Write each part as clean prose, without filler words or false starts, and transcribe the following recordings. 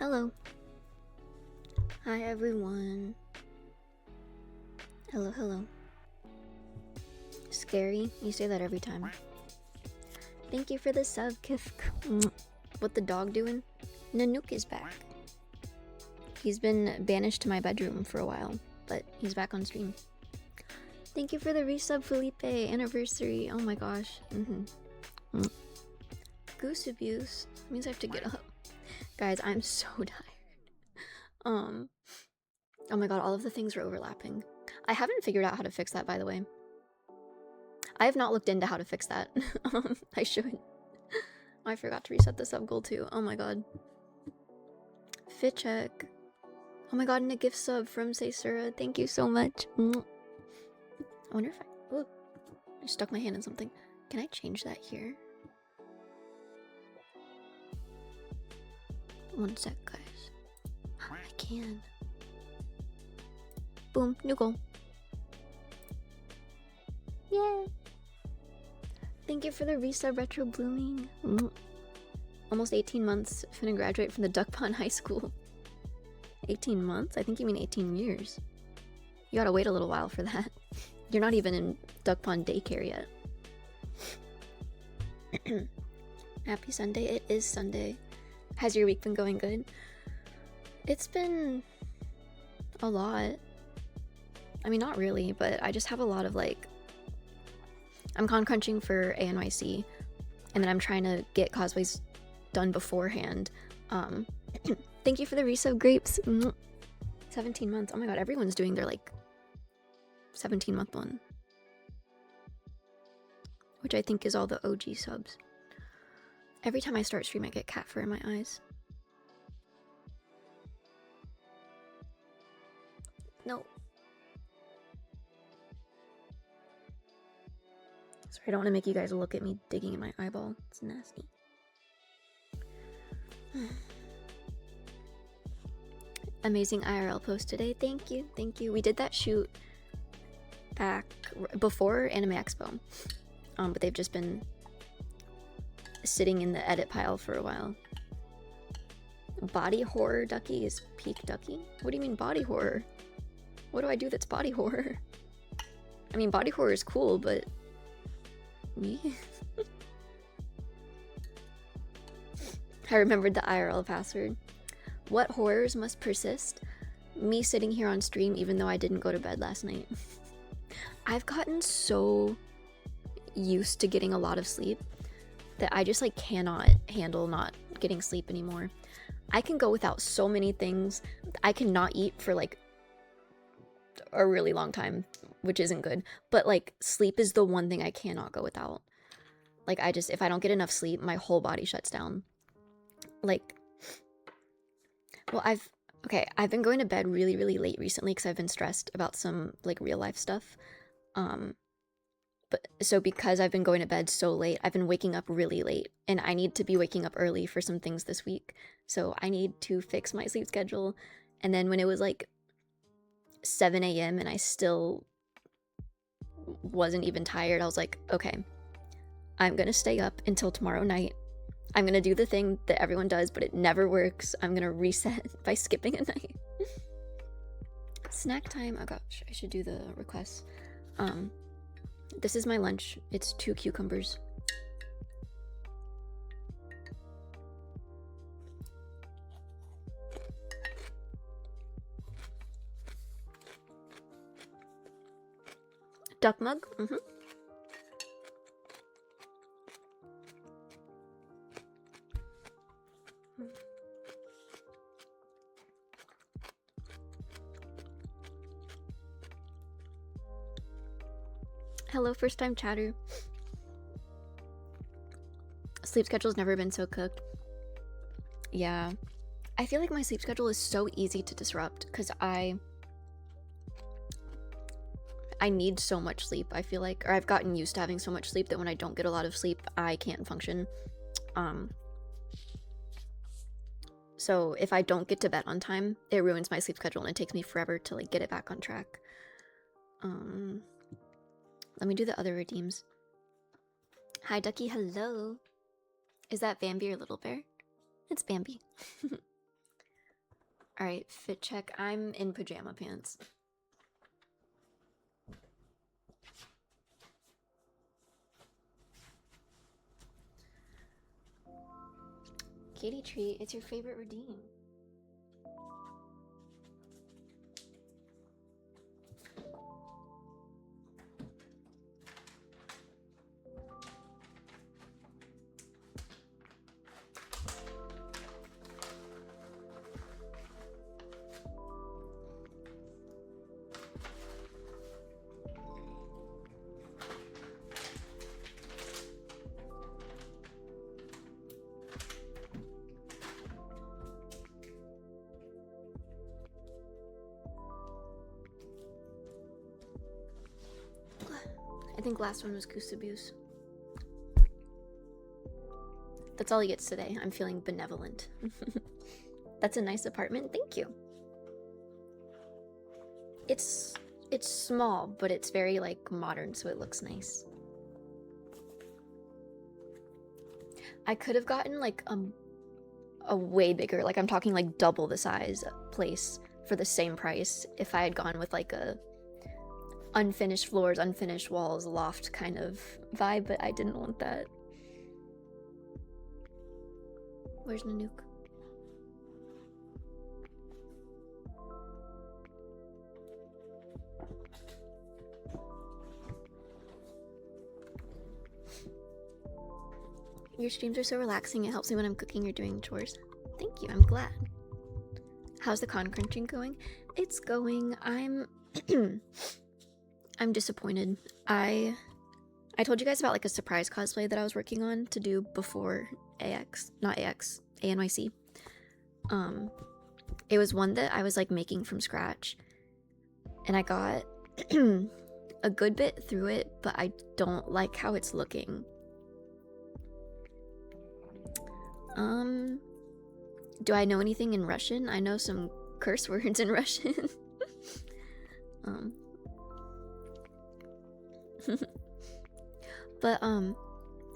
Hello. Hi everyone. Hello, hello. Scary? You say that every time. Thank you for the sub, Kif. What the dog doing? Nanook is back. He's been banished to my bedroom for a while, but he's back on stream. Thank you for the resub, Felipe. Anniversary. Oh my gosh. Goose abuse. That means I have to get up. Guys, I'm so tired. Oh my god, all of the things are overlapping. I haven't figured out how to fix that, by the way. I have not looked into how to fix that. I should. I forgot to reset the sub goal too. Oh my god. Fit check. Oh my god, and a gift sub from Seisura. Thank you so much. I wonder if I... Ooh, I stuck my hand in something. Can I change that here? One sec, guys. I can. Boom, new goal. Yay! Thank you for the resub, Retro Blooming. Almost 18 months, finna graduate from the Duck Pond High School. 18 months? I think you mean 18 years. You gotta wait a little while for that. You're not even in Duck Pond daycare yet. Happy Sunday. It is Sunday. Has your week been going good? It's been a lot. I mean, not really, but I just have a lot of like... I'm con crunching for ANYC, and then I'm trying to get cosplays done beforehand. Thank you for the resub, Grapes. 17 months. Oh my god, everyone's doing their like 17-month one, which I think is all the OG subs. Every time I start stream, I get cat fur in my eyes. No. Sorry, I don't want to make you guys look at me digging in my eyeball. It's nasty. Amazing IRL post today. Thank you. Thank you. We did that shoot back before Anime Expo. But they've just been sitting in the edit pile for a while. Body horror Ducky is peak Ducky? What do you mean body horror? What do I do that's body horror? I mean, body horror is cool, but... me? I remembered the IRL password. What horrors must persist? Me sitting here on stream even though I didn't go to bed last night. I've gotten so used to getting a lot of sleep that I just like cannot handle not getting sleep anymore. I can go without so many things. I cannot eat for like a really long time, which isn't good. But like sleep is the one thing I cannot go without. Like I just, if I don't get enough sleep, my whole body shuts down. Like, well, I've been going to bed really, really late recently because I've been stressed about some like real life stuff. But so because I've been going to bed so late, I've been waking up really late, and I need to be waking up early for some things this week. So I need to fix my sleep schedule. And then when it was like 7 a.m. and I still wasn't even tired, I was like, okay, I'm gonna stay up until tomorrow night. I'm gonna do the thing that everyone does, but it never works. I'm gonna reset by skipping a night. Snack time. Oh gosh, I should do the requests. This is my lunch. It's 2 cucumbers. Duck mug? Hello, first time chatter. Sleep schedule's never been so cooked. Yeah. I feel like my sleep schedule is so easy to disrupt because I need so much sleep, I feel like. Or I've gotten used to having so much sleep that when I don't get a lot of sleep, I can't function. So if I don't get to bed on time, it ruins my sleep schedule and it takes me forever to like get it back on track. Let me do the other redeems. Hi, Ducky. Hello. Is that Bambi or Little Bear? It's Bambi. Alright, fit check. I'm in pajama pants. Katie Tree, it's your favorite redeem. I think last one was goose abuse. That's all he gets today. I'm feeling benevolent. That's a nice apartment. Thank you. It's small, but it's very like modern, so it looks nice. I could have gotten like a way bigger, like I'm talking like double the size place for the same price if I had gone with like a unfinished floors, unfinished walls, loft kind of vibe, but I didn't want that. Where's Nanook? Your streams are so relaxing. It helps me when I'm cooking or doing chores. Thank you. I'm glad. How's the con crunching going? It's going. I'm disappointed. I told you guys about like a surprise cosplay that I was working on to do before ANYC. It was one that I was like making from scratch, and I got a good bit through it, but I don't like how it's looking. Do I know anything in Russian? I know some curse words in Russian. But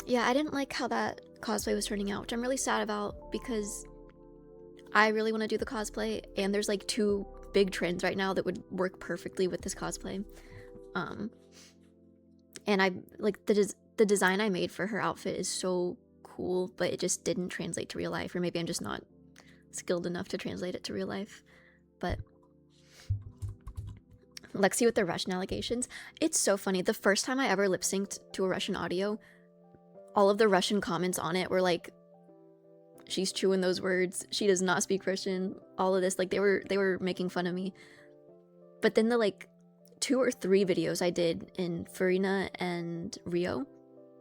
yeah, I didn't like how that cosplay was turning out, which I'm really sad about because I really want to do the cosplay, and there's like 2 big trends right now that would work perfectly with this cosplay. And I like the design I made for her outfit is so cool, but it just didn't translate to real life, or maybe I'm just not skilled enough to translate it to real life. But Lexi with the Russian allegations, it's so funny. The first time I ever lip synced to a Russian audio, all of the Russian comments on it were like, she's chewing those words, she does not speak Russian, all of this, like they were making fun of me. But then the like 2 or 3 videos I did in Farina and Rio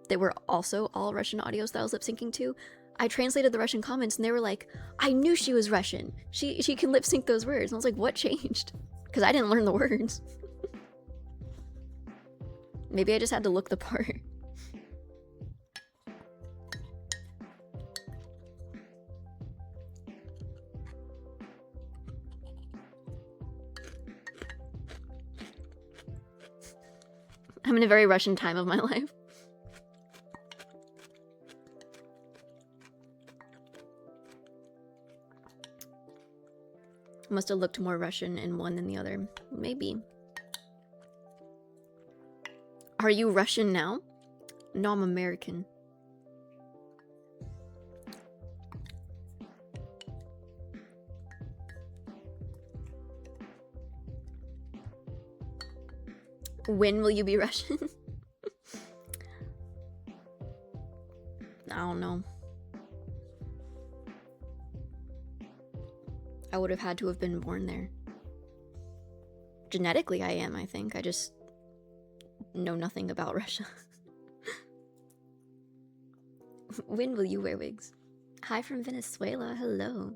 that were also all Russian audios that I was lip syncing to, I translated the Russian comments and they were like, I knew she was Russian. She can lip sync those words. And I was like, what changed? Because I didn't learn the words. Maybe I just had to look the part. I'm in a very Russian time of my life. Must have looked more Russian in one than the other. Maybe. Are you Russian now? No, I'm American. When will you be Russian? I don't know. I would have had to have been born there. Genetically, I am, I think. I just know nothing about Russia. When will you wear wigs? Hi from Venezuela. Hello.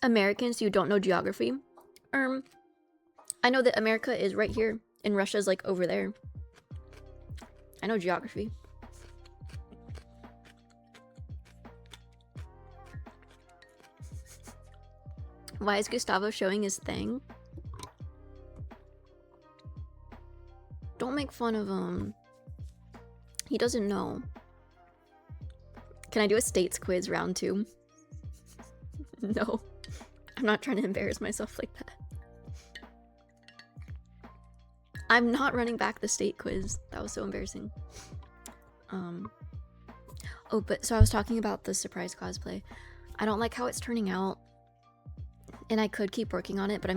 Americans, you don't know geography? I know that America is right here, and Russia's like over there. I know geography. Why is Gustavo showing his thing? Don't make fun of him. He doesn't know. Can I do a states quiz round 2? No. I'm not trying to embarrass myself like that. I'm not running back the state quiz. That was so embarrassing. Oh, but so I was talking about the surprise cosplay. I don't like how it's turning out. And I could keep working on it, but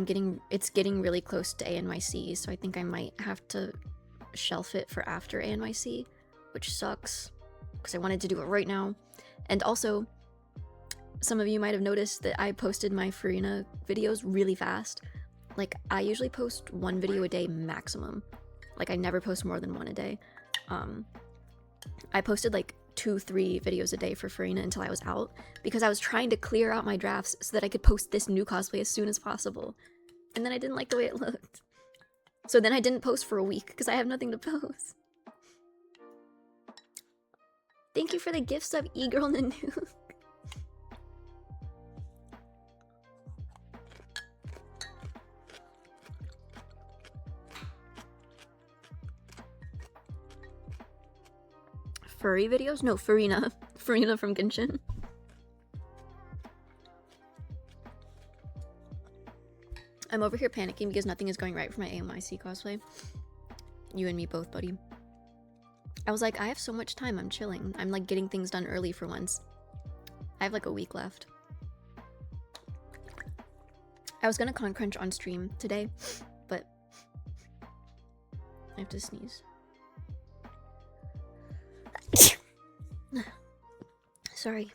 it's getting really close to ANYC, so I think I might have to shelf it for after ANYC, which sucks because I wanted to do it right now. And also, some of you might have noticed that I posted my Farina videos really fast. Like, I usually post 1 video a day maximum. Like, I never post more than 1 a day. I posted like 2-3 videos a day for Farina until I was out, because I was trying to clear out my drafts so that I could post this new cosplay as soon as possible. And then I didn't like the way it looked. So then I didn't post for a week because I have nothing to post. Thank you for the gift sub, E-Girl Nanook. Furry videos? No, Farina. Farina from Genshin. I'm over here panicking because nothing is going right for my AMIC cosplay. You and me both, buddy. I was like, I have so much time, I'm chilling. I'm like getting things done early for once. I have like a week left. I was gonna con crunch on stream today, but I have to sneeze. Sorry.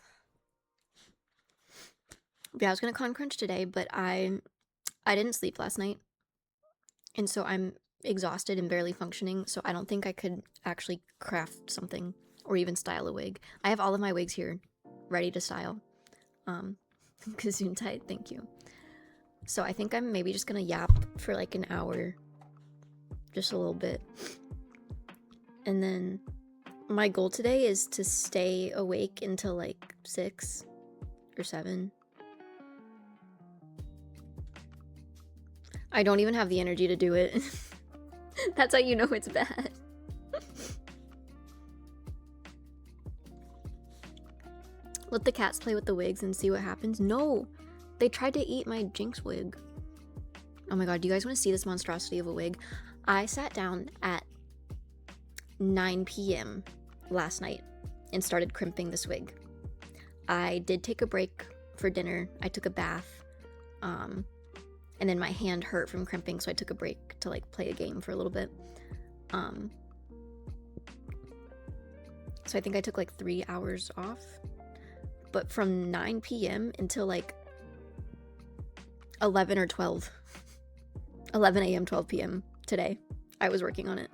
Yeah, I was gonna con crunch today, but I didn't sleep last night, and so I'm exhausted and barely functioning, so I don't think I could actually craft something or even style a wig. I have all of my wigs here ready to style. Gesundheit, thank you. So I think I'm maybe just gonna yap for like an hour, just a little bit, and then my goal today is to stay awake until like 6 or 7. I don't even have the energy to do it. That's how you know it's bad. Let the cats play with the wigs and see what happens. No! They tried to eat my Jinx wig. Oh my god, do you guys want to see this monstrosity of a wig? I sat down at 9 p.m. last night and started crimping this wig. I did take a break for dinner. I took a bath. And then my hand hurt from crimping, so I took a break to like play a game for a little bit. So I think I took like 3 hours off. But from 9 p.m. until like 11 or 12. 11 a.m., 12 p.m. today, I was working on it.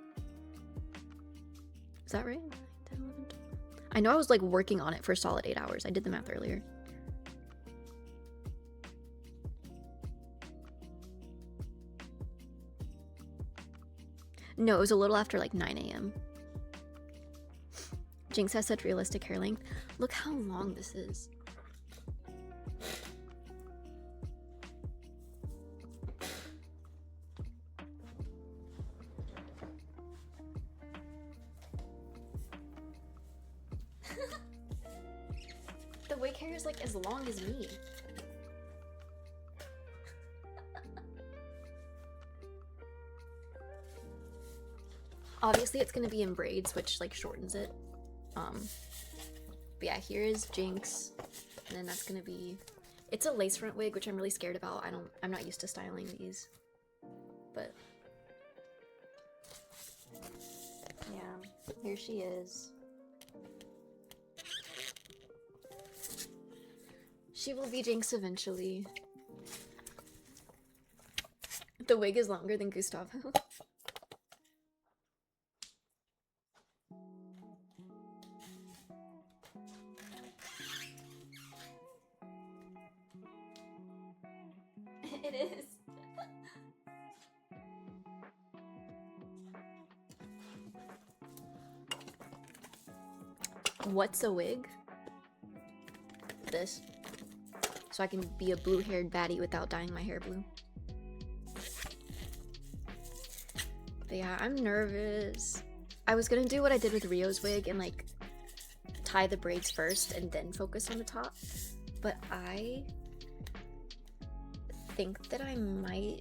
Is that right? 10, 11, 12. I know I was like working on it for a solid 8 hours. I did the math earlier. No, it was a little after like 9 a.m. Jinx has such realistic hair length. Look how long this is. The wig hair is like as long as me. Obviously it's gonna be in braids, which like shortens it. But yeah, here is Jinx, and then that's gonna be, it's a lace front wig, which I'm really scared about. I'm not used to styling these, but yeah, here she is. She will be Jinx eventually. The wig is longer than Gustavo. It is. What's a wig? This. So I can be a blue-haired baddie without dyeing my hair blue. But yeah, I'm nervous. I was gonna do what I did with Rio's wig and like tie the braids first and then focus on the top, but I think that I might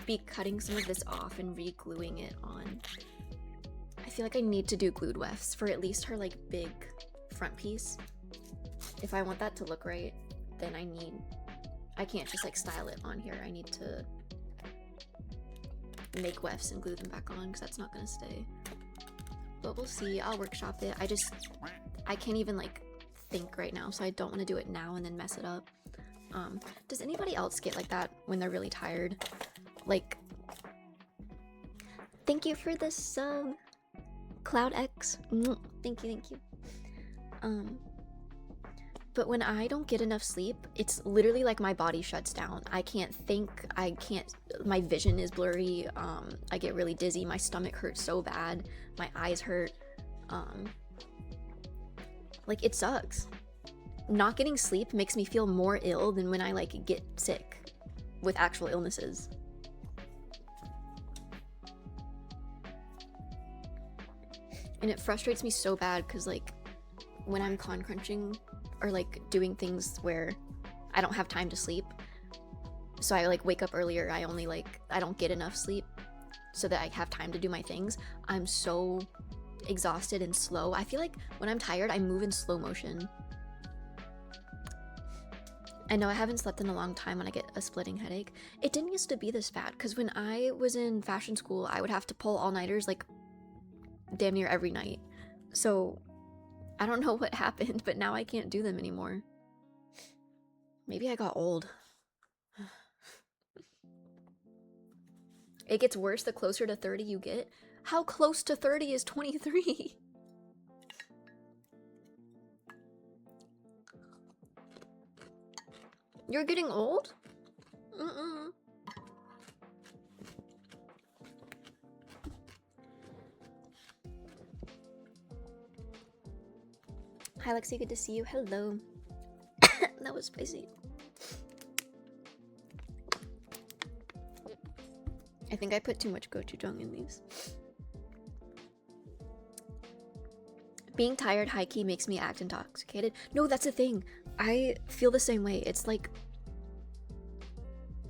be cutting some of this off and re-gluing it on. I feel like I need to do glued wefts for at least her like big front piece. If I want that to look right, then I can't just like style it on here. I need to make wefts and glue them back on because that's not gonna stay. But we'll see. I'll workshop it. I can't even like think right now, so I don't want to do it now and then mess it up. Does anybody else get like that when they're really tired? Like, thank you for the sub, Cloud X. Thank you. But when I don't get enough sleep, it's literally like my body shuts down. I can't think, my vision is blurry, I get really dizzy, my stomach hurts so bad, my eyes hurt, like it sucks. Not getting sleep makes me feel more ill than when I like get sick with actual illnesses. And it frustrates me so bad because like when I'm con crunching or like doing things where I don't have time to sleep, so I like wake up earlier, I don't get enough sleep so that I have time to do my things, I'm so exhausted and slow. I feel like when I'm tired, I move in slow motion. I know I haven't slept in a long time when I get a splitting headache. It didn't used to be this bad because when I was in fashion school, I would have to pull all-nighters like damn near every night. So I don't know what happened, but now I can't do them anymore. Maybe I got old. It gets worse the closer to 30 you get. How close to 30 is 23? You're getting old? Hi Lexi, good to see you. Hello. That was spicy. I think I put too much gochujang in these. Being tired high-key makes me act intoxicated. No, that's a thing. I feel the same way. It's like,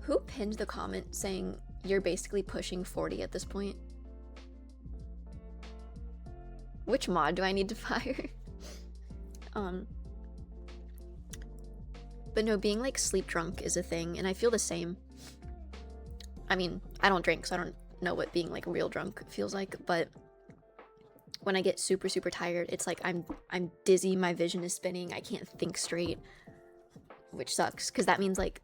who pinned the comment saying you're basically pushing 40 at this point? Which mod do I need to fire? But no, being like sleep drunk is a thing, and I feel the same. I mean, I don't drink, so I don't know what being like real drunk feels like, but when I get super tired, it's like I'm dizzy, my vision is spinning, I can't think straight, which sucks, because that means like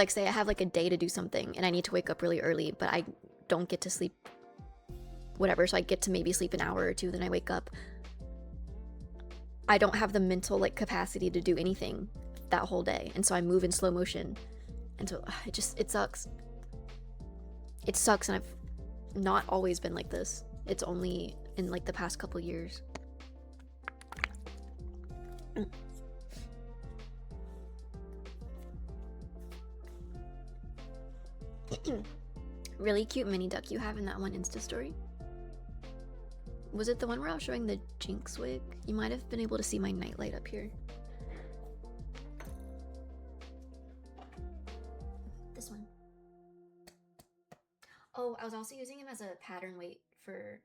say I have like a day to do something and I need to wake up really early, but I don't get to sleep whatever, so I get to maybe sleep an hour or two, then I wake up. I don't have the mental like capacity to do anything that whole day, and so I move in slow motion, and so it sucks. It sucks, and I've not always been like this. It's only in like the past couple years. Really cute mini duck you have in that one Insta story. Was it the one where I was showing the Jinx wig? You might have been able to see my nightlight up here. This one. Oh, I was also using him as a pattern weight for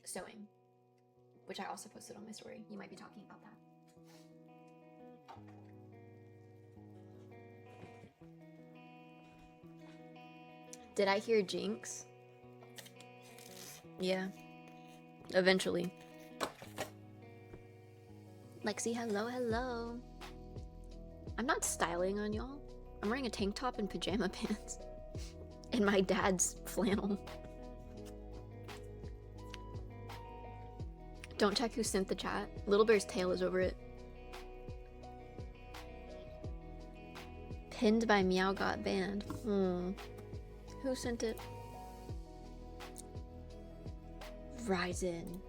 sewing, which I also posted on my story. You might be talking about that. Did I hear Jinx? Yeah. Eventually. Lexi, hello. I'm not styling on y'all. I'm wearing a tank top and pajama pants. And my dad's flannel. Don't check who sent the chat. Little Bear's tail is over it. Pinned by Meow got banned. Who sent it? Ryzen.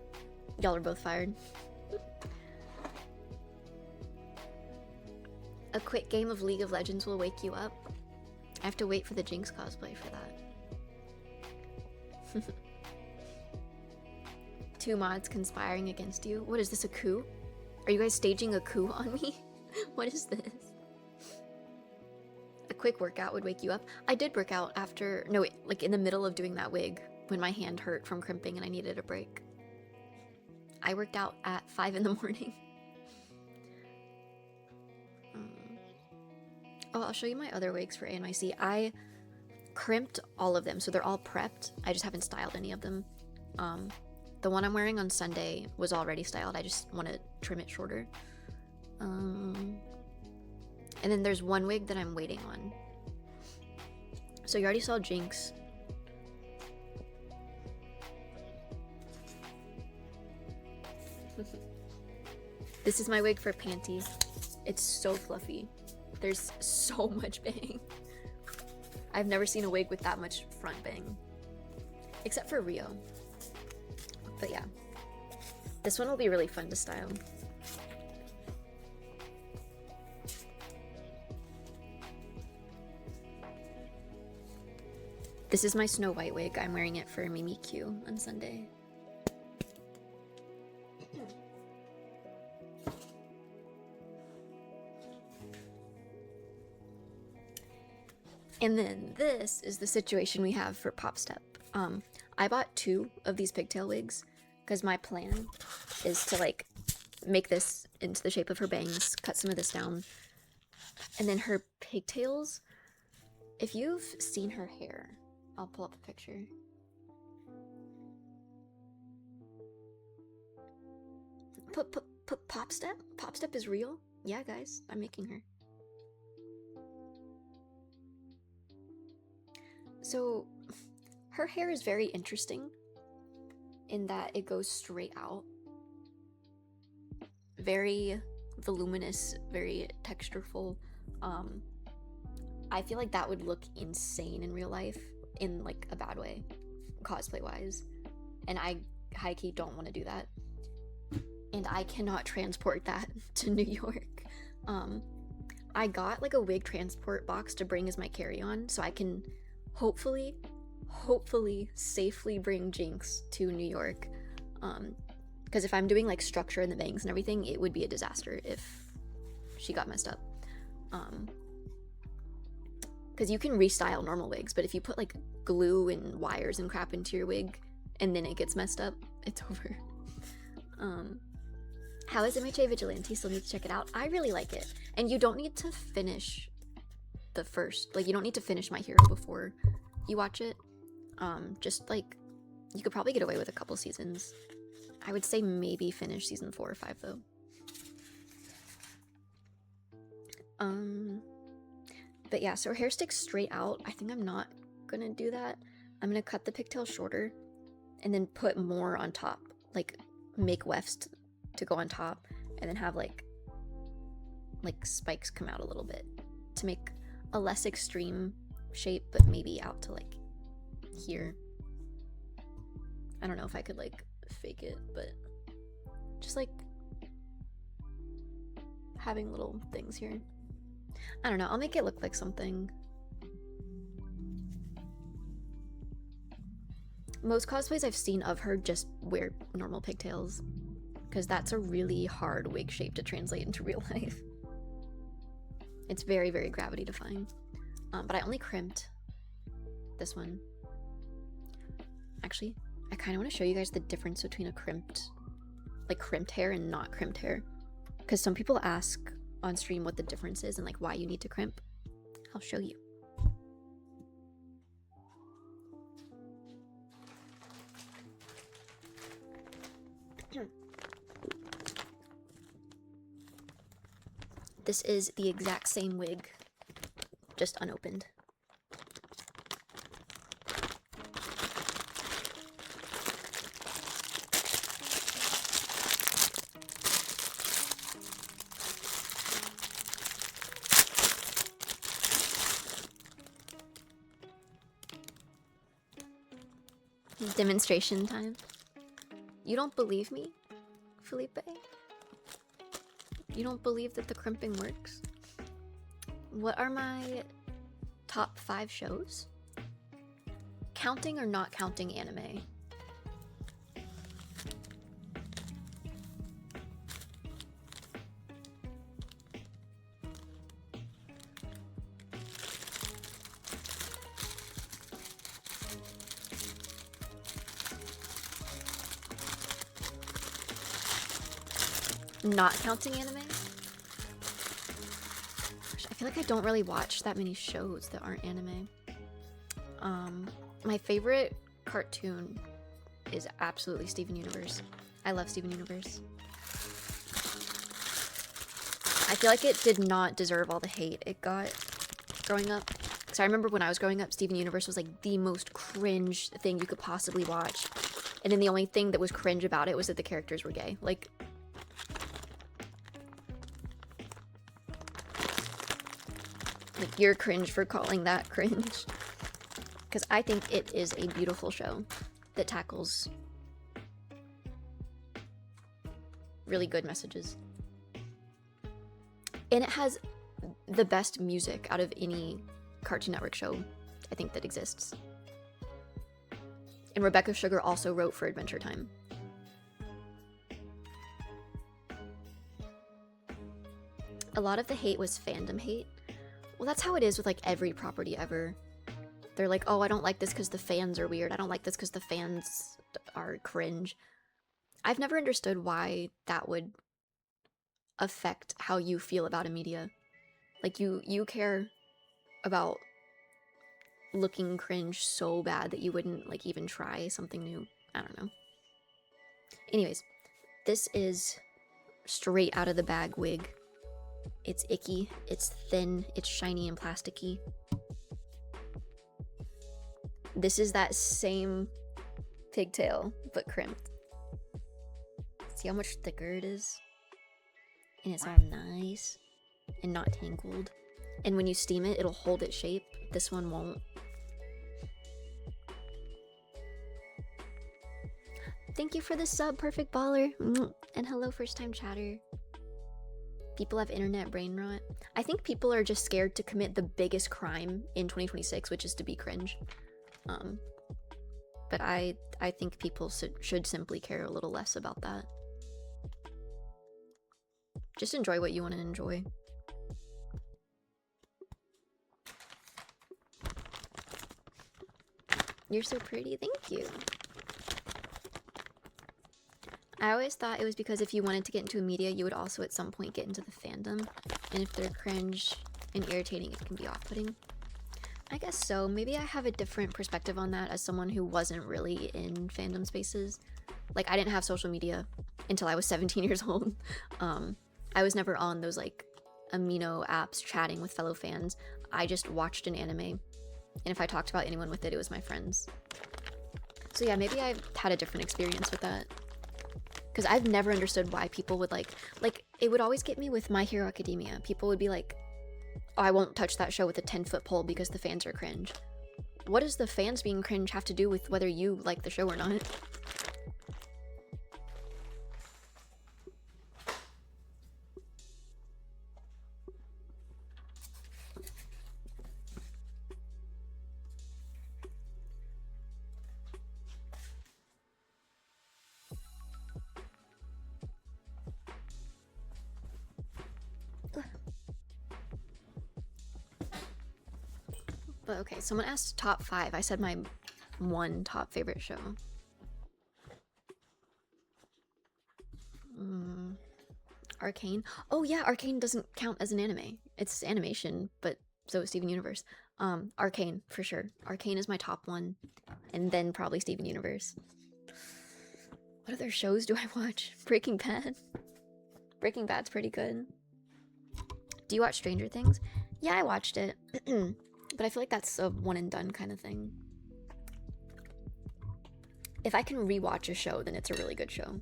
Y'all are both fired. A quick game of League of Legends will wake you up. I have to wait for the Jinx cosplay for that. 2 mods conspiring against you. What is this, a coup? Are you guys staging a coup on me? What is this? A quick workout would wake you up. I did work out after, no wait, like in the middle of doing that wig when my hand hurt from crimping and I needed a break. I worked out at 5 in the morning. Oh, I'll show you my other wigs for ANYC. I crimped all of them, so they're all prepped. I just haven't styled any of them. The one I'm wearing on Sunday was already styled. I just want to trim it shorter. And then there's one wig that I'm waiting on. So you already saw Jinx. This is my wig for Panty. It's so fluffy. There's so much bang. I've never seen a wig with that much front bang. Except for Rio. But yeah. This one will be really fun to style. This is my Snow White wig. I'm wearing it for Mimi Q on Sunday. And then this is the situation we have for Pop Step. I bought 2 of these pigtail wigs because my plan is to like make this into the shape of her bangs, cut some of this down, and then her pigtails. If you've seen her hair, I'll pull up a picture. Pop Step? Pop Step is real? Yeah, guys, I'm making her. So, her hair is very interesting in that it goes straight out. Very voluminous, very textureful. I feel like that would look insane in real life, in like a bad way, cosplay wise. And I high-key don't want to do that. And I cannot transport that to New York. I got like a wig transport box to bring as my carry-on, so I can hopefully safely bring Jinx to New York. Because if I'm doing like structure in the bangs and everything, it would be a disaster if she got messed up. Because you can restyle normal wigs, but if you put like glue and wires and crap into your wig and then it gets messed up, it's over. How is MHA Vigilante? Still need to check it out. I really like it. And you don't need to finish the first, like you don't need to finish My Hero before you watch it. Just like, you could probably get away with a couple seasons. I would say maybe finish season 4 or 5 though. But yeah, so her hair sticks straight out. I think I'm not gonna do that. I'm gonna cut the pigtail shorter and then put more on top, like make wefts to go on top, and then have like spikes come out a little bit to make a less extreme shape, but maybe out to like here. I don't know if I could like fake it, but just like having little things here. I don't know, I'll make it look like something. Most cosplays I've seen of her just wear normal pigtails, because that's a really hard wig shape to translate into real life. It's very, very gravity defying. But I only crimped this one. Actually, I kind of want to show you guys the difference between a crimped hair and not crimped hair. Because some people ask on stream what the difference is and like why you need to crimp. I'll show you. This is the exact same wig, just unopened. Demonstration time. You don't believe me, Felipe? You don't believe that the crimping works? What are my Top 5 shows? Counting or not counting anime? Not counting anime? I feel like I don't really watch that many shows that aren't anime. My favorite cartoon is absolutely Steven Universe. I love Steven Universe. I feel like it did not deserve all the hate it got growing up. Because I remember when I was growing up, Steven Universe was like the most cringe thing you could possibly watch. And then the only thing that was cringe about it was that the characters were gay. Like, you're cringe for calling that cringe. Because I think it is a beautiful show that tackles really good messages. And it has the best music out of any Cartoon Network show, I think, that exists. And Rebecca Sugar also wrote for Adventure Time. A lot of the hate was fandom hate. Well, that's how it is with like every property ever. They're like, oh, I don't like this because the fans are weird. I don't like this because the fans are cringe. I've never understood why that would affect how you feel about a media. Like, you care about looking cringe so bad that you wouldn't like even try something new. I don't know. Anyways, this is straight out of the bag wig. It's icky, it's thin, it's shiny and plasticky. This is that same pigtail, but crimped. See how much thicker it is? And it's all nice and not tangled. And when you steam it, it'll hold its shape. This one won't. Thank you for the sub, Perfect Baller. And hello, first time chatter. People have internet brain rot. I think people are just scared to commit the biggest crime in 2026, which is to be cringe. But I think people should simply care a little less about that. Just enjoy what you want to enjoy. You're so pretty, thank you. I always thought it was because if you wanted to get into a media, you would also at some point get into the fandom. And if they're cringe and irritating, it can be off-putting. I guess so. Maybe I have a different perspective on that as someone who wasn't really in fandom spaces. Like, I didn't have social media until I was 17 years old. I was never on those, like, amino apps chatting with fellow fans. I just watched an anime. And if I talked about anyone with it, it was my friends. So yeah, maybe I've had a different experience with that. Because I've never understood why people would like, it would always get me with My Hero Academia. People would be like, oh, I won't touch that show with a 10-foot pole because the fans are cringe. What does the fans being cringe have to do with whether you like the show or not? But okay, someone asked top 5. I said my one top favorite show. Arcane. Oh yeah, Arcane doesn't count as an anime. It's animation, but so is Steven Universe. Arcane, for sure. Arcane is my top one. And then probably Steven Universe. What other shows do I watch? Breaking Bad. Breaking Bad's pretty good. Do you watch Stranger Things? Yeah, I watched it. But I feel like that's a one and done kind of thing. If I can rewatch a show, then it's a really good show.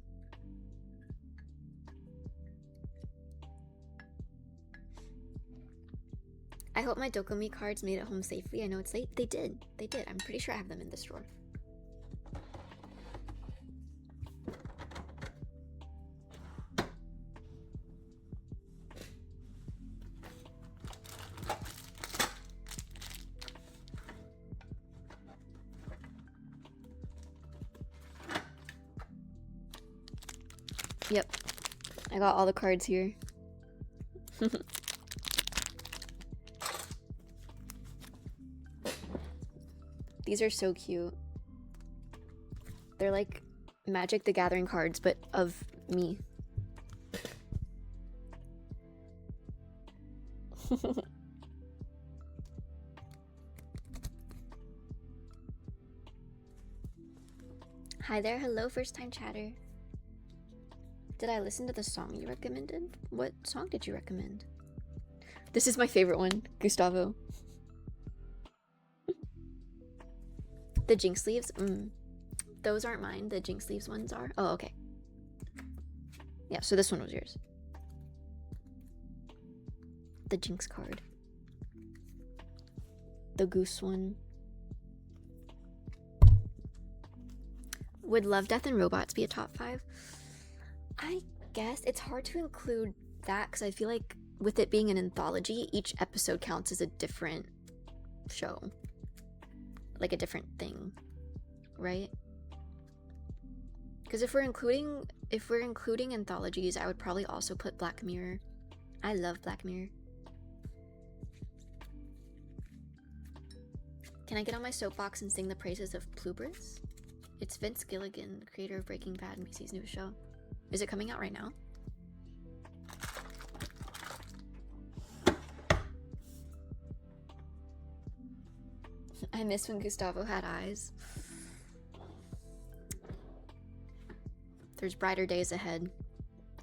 I hope my Dokumi cards made it home safely. I know it's late. They did. They did. I'm pretty sure I have them in this drawer. Yep. I got all the cards here. These are so cute. They're like Magic the Gathering cards, but of me. Hi there, hello, first time chatter. Did I listen to the song you recommended? What song did you recommend? This is my favorite one, Gustavo. The Jinx sleeves? Those aren't mine. The Jinx sleeves ones are. Oh, okay. Yeah, so this one was yours. The Jinx card. The Goose one. Would Love, Death, and Robots be a top 5? I guess it's hard to include that because I feel like with it being an anthology, each episode counts as a different show. Like a different thing, right? Because if we're including anthologies, I would probably also put Black Mirror. I love Black Mirror. Can I get on my soapbox and sing the praises of Plubris? It's Vince Gilligan, creator of Breaking Bad, Macy's newest show. Is it coming out right now? I miss when Gustavo had eyes. There's brighter days ahead.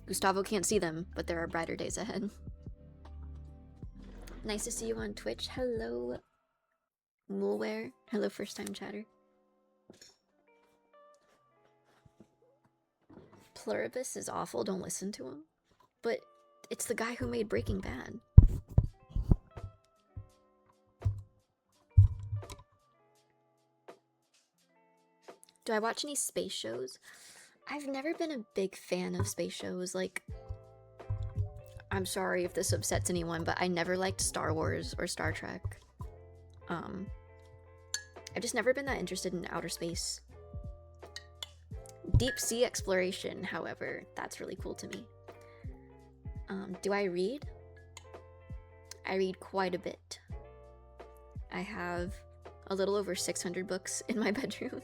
Gustavo can't see them, but there are brighter days ahead. Nice to see you on Twitch. Hello, Mulware. Hello, first time chatter. Pluribus is awful, don't listen to him. But it's the guy who made Breaking Bad. Do I watch any space shows? I've never been a big fan of space shows. Like, I'm sorry if this upsets anyone, but I never liked Star Wars or Star Trek. I've just never been that interested in outer space. Deep sea exploration, however, that's really cool to me. Do I read? I read quite a bit. I have a little over 600 books in my bedroom.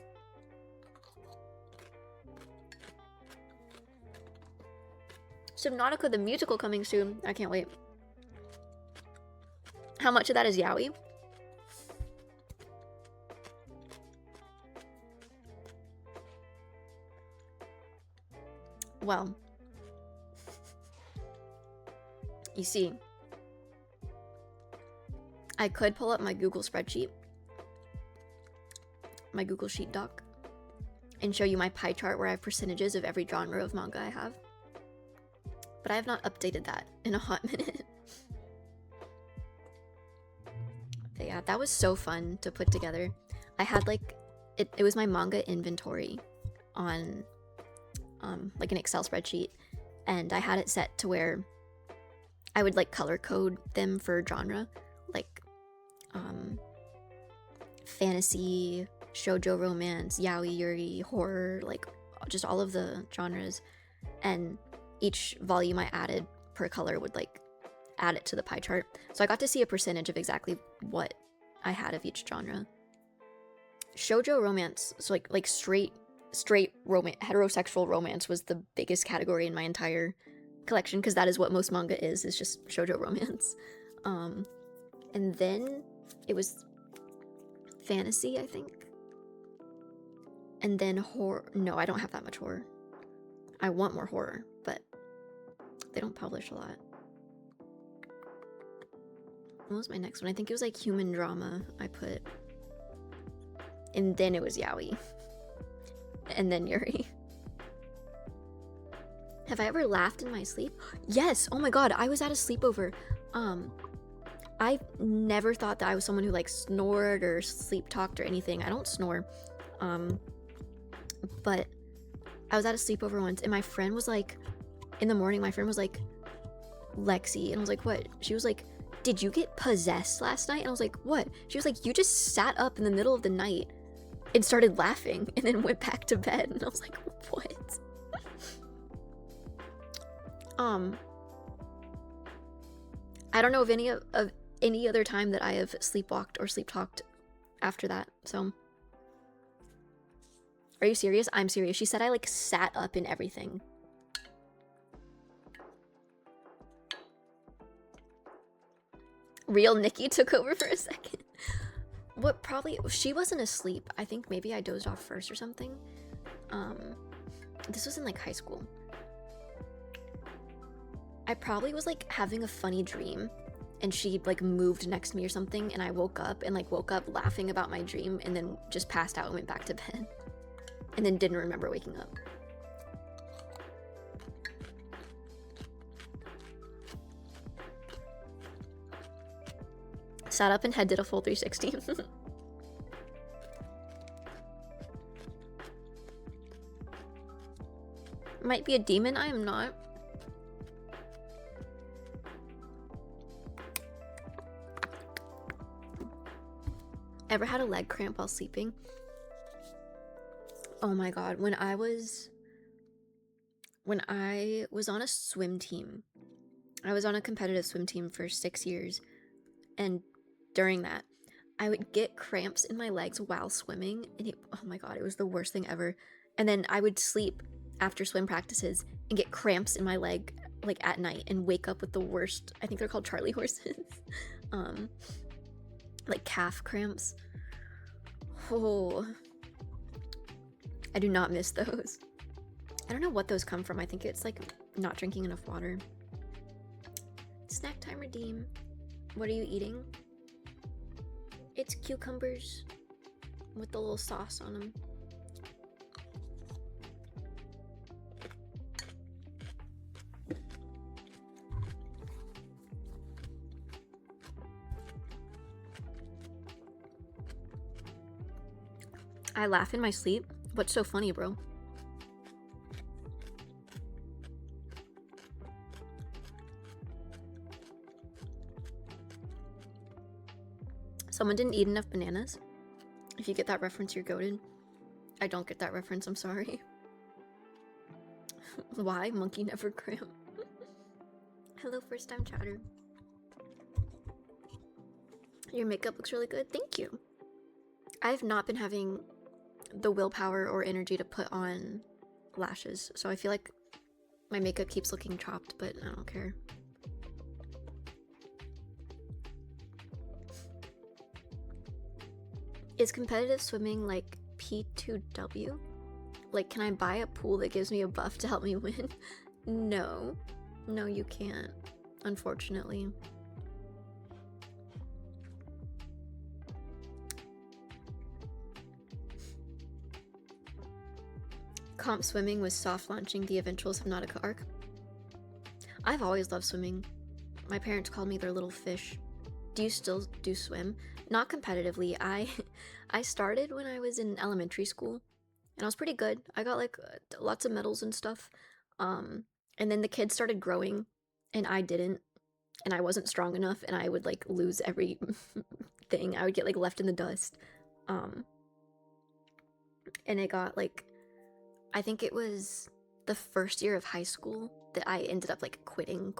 Subnautica the musical coming soon. I can't wait. How much of that is yaoi? Well, you see, I could pull up my Google spreadsheet, my Google Sheet doc, and show you my pie chart where I have percentages of every genre of manga I have. But I have not updated that in a hot minute. But yeah, that was so fun to put together. I had like, it was my manga inventory on like an Excel spreadsheet, and I had it set to where I would like color code them for genre, like fantasy, shoujo romance, yaoi, yuri, horror, like just all of the genres, and each volume I added per color would like add it to the pie chart. So I got to see a percentage of exactly what I had of each genre. Shoujo romance, so like straight romance, heterosexual romance was the biggest category in my entire collection, because that is what most manga is just shoujo romance. And then it was fantasy, I think. And then horror. No, I don't have that much horror. I want more horror, but they don't publish a lot. What was my next one? I think it was like human drama I put. And then it was yaoi. And then yuri. Have I ever laughed in my sleep? Yes! Oh my god, I was at a sleepover. I never thought that I was someone who like snored or sleep talked or anything. I don't snore. But I was at a sleepover once, and my friend was like, in the morning, my friend was like, Lexi, and I was like, what? She was like, did you get possessed last night? And I was like, what? She was like, you just sat up in the middle of the night and started laughing and then went back to bed. And I was like, what? Um, I don't know of any other time that I have sleepwalked or sleep talked after that. So, are you serious? I'm serious. She said I like sat up in everything. Real Nikki took over for a second. What probably she wasn't asleep. I think maybe I dozed off first or something. This was in like high school. I probably was like having a funny dream and she like moved next to me or something and I woke up laughing about my dream and then just passed out and went back to bed. And then didn't remember waking up. Sat up and head did a full 360. Might be a demon, I am not. Ever had a leg cramp while sleeping? Oh my god, when I was on a swim team, I was on a competitive swim team for 6 years, and during that, I would get cramps in my legs while swimming, and oh my god, it was the worst thing ever. And then I would sleep after swim practices and get cramps in my leg like at night and wake up with the worst, I think they're called Charlie horses, like calf cramps. Oh, I do not miss those. I don't know what those come from. I think it's like not drinking enough water. Snack time redeem. What are you eating? It's cucumbers with the little sauce on them. I laugh in my sleep. What's so funny, bro? Someone didn't eat enough bananas. If you get that reference, you're goated. I don't get that reference, I'm sorry. Why? Monkey never cramp. Hello, first time chatter. Your makeup looks really good. Thank you. I've not been having the willpower or energy to put on lashes, so I feel like my makeup keeps looking chopped, but I don't care. Is competitive swimming like P2W? Like, can I buy a pool that gives me a buff to help me win? No. No, you can't, unfortunately. Comp swimming was soft launching the eventual Subnautica arc. I've always loved swimming. My parents called me their little fish. Do you still do swim? Not competitively. I started when I was in elementary school, and I was pretty good. I got like lots of medals and stuff. And then the kids started growing, and I didn't, and I wasn't strong enough, and I would like lose every thing. I would get like left in the dust. And it got like, I think it was the first year of high school that I ended up like quitting.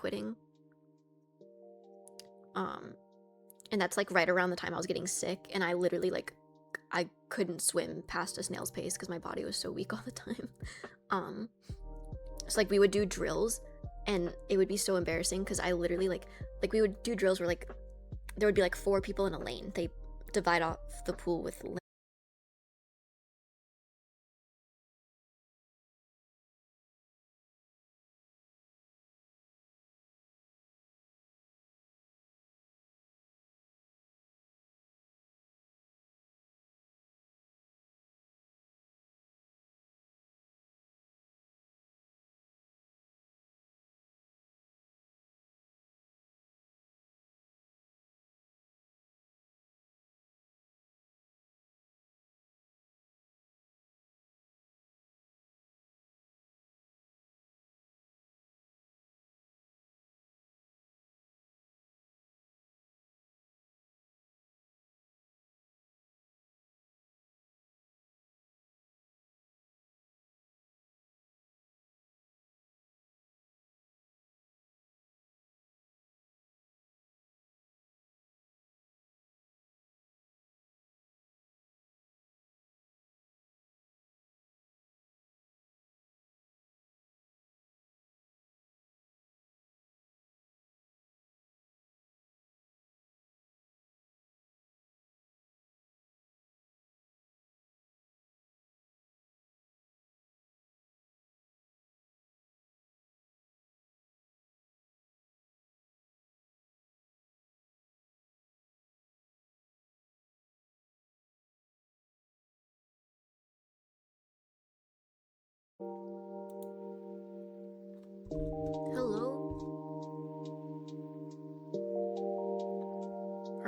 And that's like right around the time I was getting sick, and I literally like I couldn't swim past a snail's pace because my body was so weak all the time. So like we would do drills, and it would be so embarrassing because I literally like we would do drills where like there would be like 4 people in a lane. They divide off the pool with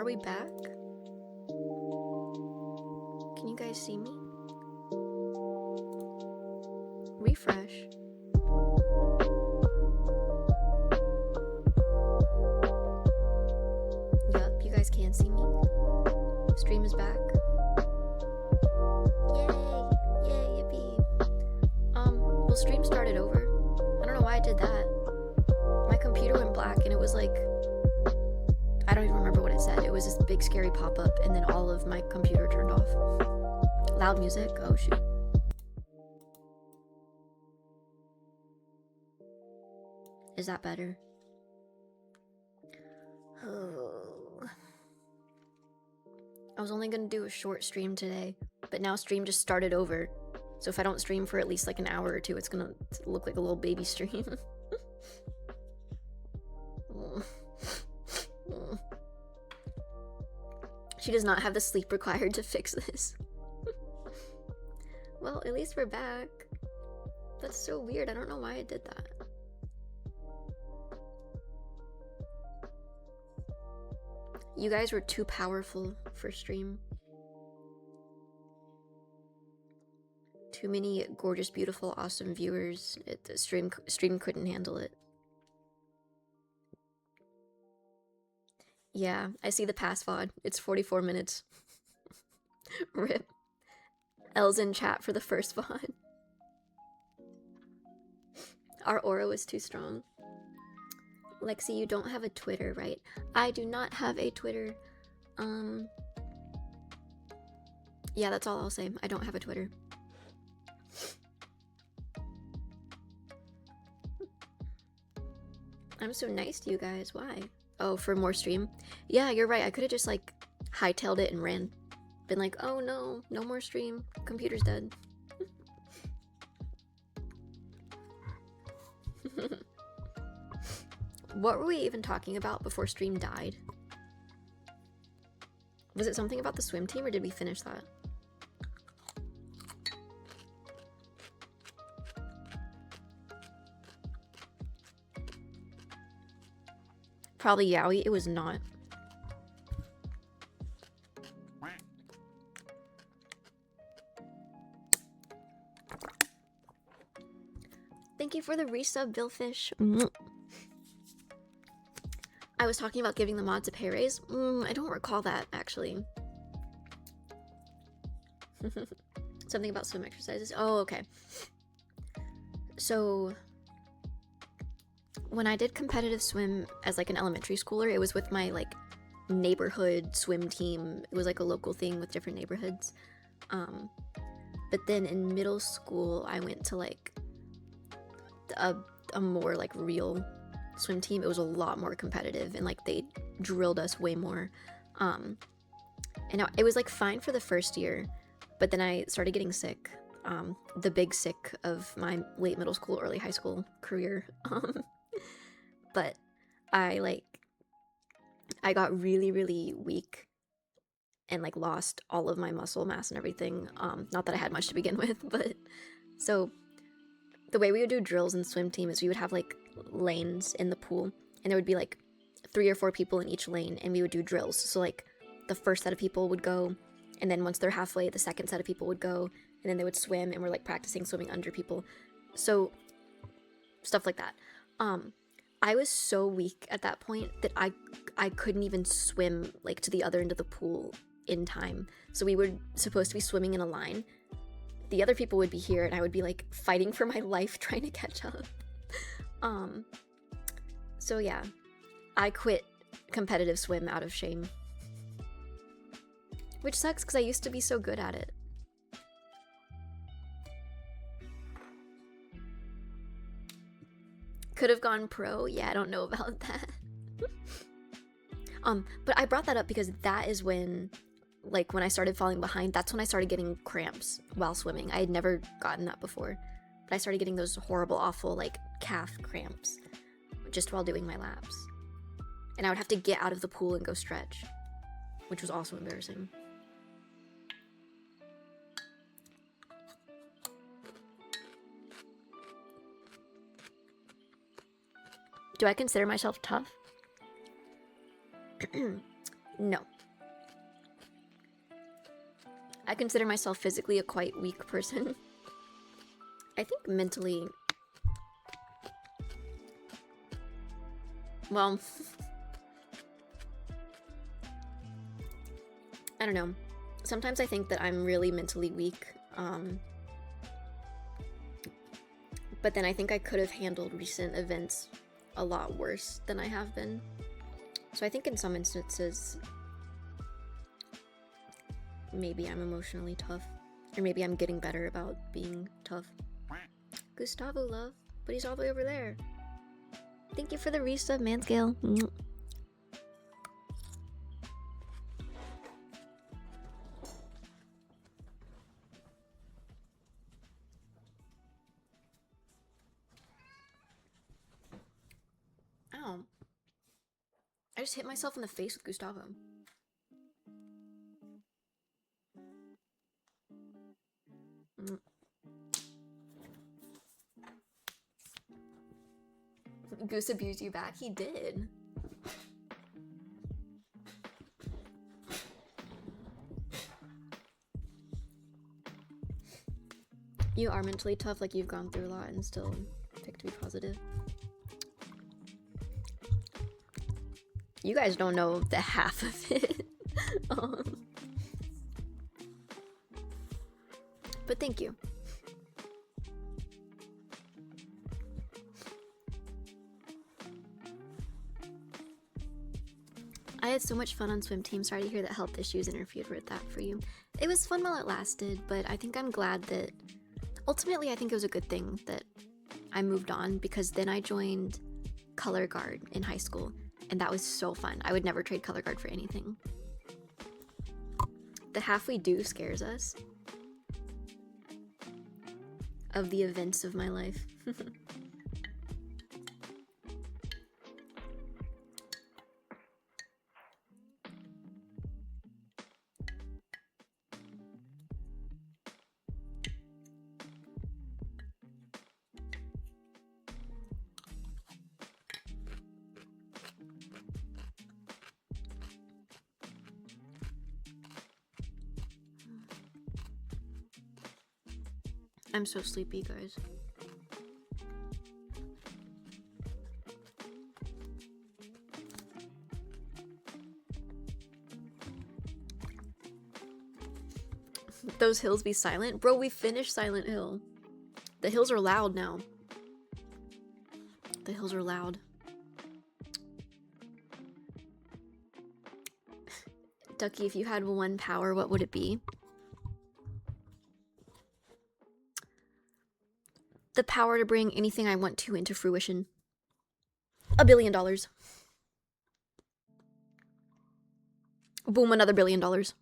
Are we back? Can you guys see me? Refresh. Yup, you guys can see me. Stream is back. Yay! Yay, yippee. Well, stream started over. I don't know why I did that. My computer went black and it was like, I don't even remember what it said. It was this big scary pop-up and then all of my computer turned off. Loud music? Oh shoot. Is that better? Oh. I was only gonna do a short stream today, but now stream just started over. So if I don't stream for at least like an hour or two, it's gonna look like a little baby stream. She does not have the sleep required to fix this. Well, at least we're back. That's so weird. I don't know why I did that. You guys were too powerful for stream. Too many gorgeous, beautiful, awesome viewers. The stream couldn't handle it. Yeah, I see the past VOD. It's 44 minutes. RIP. L's in chat for the first VOD. Our aura was too strong. Lexi, you don't have a Twitter, right? I do not have a Twitter. Yeah, that's all I'll say. I don't have a Twitter. I'm so nice to you guys. Why? Oh, for more stream? Yeah, you're right. I could have just like hightailed it and ran. Been like, oh no, no more stream. Computer's dead. What were we even talking about before stream died? Was it something about the swim team or did we finish that? Probably Yowie. It was not. Thank you for the resub, Billfish. I was talking about giving the mods a pay raise. I don't recall that, actually. Something about swim exercises. Oh, okay. So, when I did competitive swim as like an elementary schooler, it was with my like neighborhood swim team. It was like a local thing with different neighborhoods. But then in middle school, I went to like a more like real swim team. It was a lot more competitive and like they drilled us way more. And it was like fine for the first year, but then I started getting sick. The big sick of my late middle school, early high school career. But I got really, really weak and like lost all of my muscle mass and everything. Not that I had much to begin with, but so the way we would do drills in swim team is we would have like lanes in the pool and there would be like 3 or 4 people in each lane and we would do drills. So like the first set of people would go and then once they're halfway, the second set of people would go and then they would swim and we're like practicing swimming under people. So stuff like that. I was so weak at that point that I couldn't even swim like to the other end of the pool in time. So we were supposed to be swimming in a line. The other people would be here and I would be like fighting for my life trying to catch up. So yeah, I quit competitive swim out of shame. Which sucks because I used to be so good at it. Could have gone pro. Yeah, I don't know about that. But I brought that up because that is when, like, when I started falling behind, that's when I started getting cramps while swimming. I had never gotten that before. But I started getting those horrible, awful, like, calf cramps just while doing my laps. And I would have to get out of the pool and go stretch, which was also embarrassing. Do I consider myself tough? No. I consider myself physically a quite weak person. I think mentally... Well... I don't know. Sometimes I think that I'm really mentally weak. But then I think I could have handled recent events a lot worse than I have been. So I think in some instances, maybe I'm emotionally tough. Or maybe I'm getting better about being tough. Gustavo, love. But he's all the way over there. Thank you for the resub, Manscale. Ow. I just hit myself in the face with Gustavo. Goose abused you back? He did. You are mentally tough, like you've gone through a lot and still pick to be positive. You guys don't know the half of it. But thank you. I had so much fun on swim team. Sorry to hear that health issues interfered with that for you. It was fun while it lasted, but I think I'm glad that ultimately I think it was a good thing that I moved on, because then I joined color guard in high school and that was so fun. I would never trade color guard for anything. The half we do scares us of the events of my life. I'm so sleepy, guys. Those hills be silent? Bro, we finished Silent Hill. The hills are loud now. The hills are loud. Ducky, if you had one power, what would it be? The power to bring anything I want to into fruition. $1 billion. Boom, another $1 billion. $1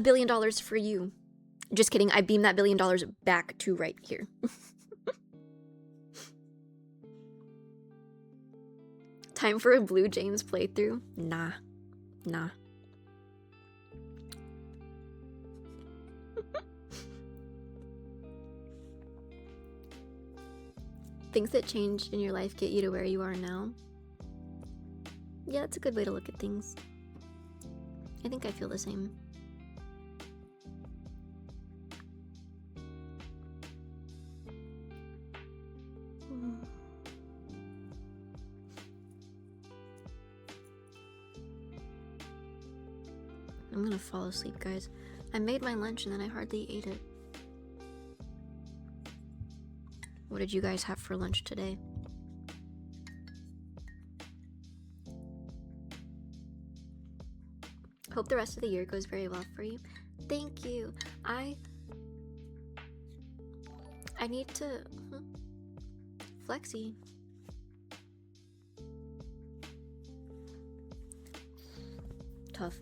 billion for you. Just kidding, I beam that $1 billion back to right here. Time for a Blue James playthrough? Nah. Nah. Things that changed in your life get you to where you are now. Yeah, that's a good way to look at things. I think I feel the same. I'm gonna fall asleep, guys. I made my lunch and then I hardly ate it. What did you guys have for lunch today? Hope the rest of the year goes very well for you. Thank you. I need to... Flexi. Tough.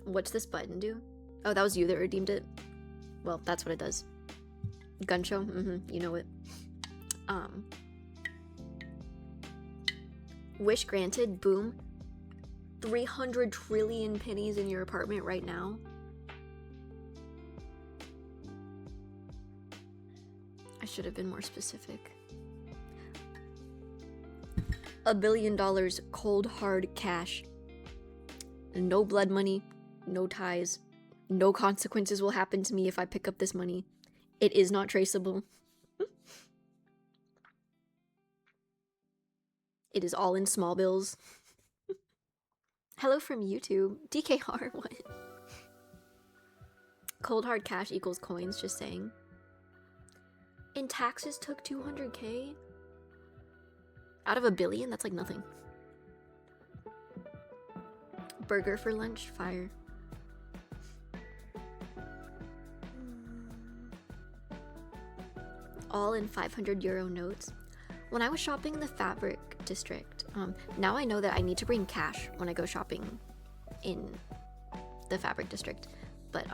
What's this button do? Oh, that was you that redeemed it? Well, that's what it does. Gun show? You know it. Wish granted, boom. 300 trillion pennies in your apartment right now. I should have been more specific. $1 billion cold hard cash No blood money, no ties, no consequences will happen to me if I pick up this money. It is not traceable. It is all in small bills. Hello from YouTube. DKR, what? Cold hard cash equals coins, just saying. And taxes took 200K? Out of $1 billion? That's like nothing. Burger for lunch? Fire. All in 500 euro notes. When I was shopping in the fabric district, now I know that I need to bring cash when I go shopping in the fabric district. But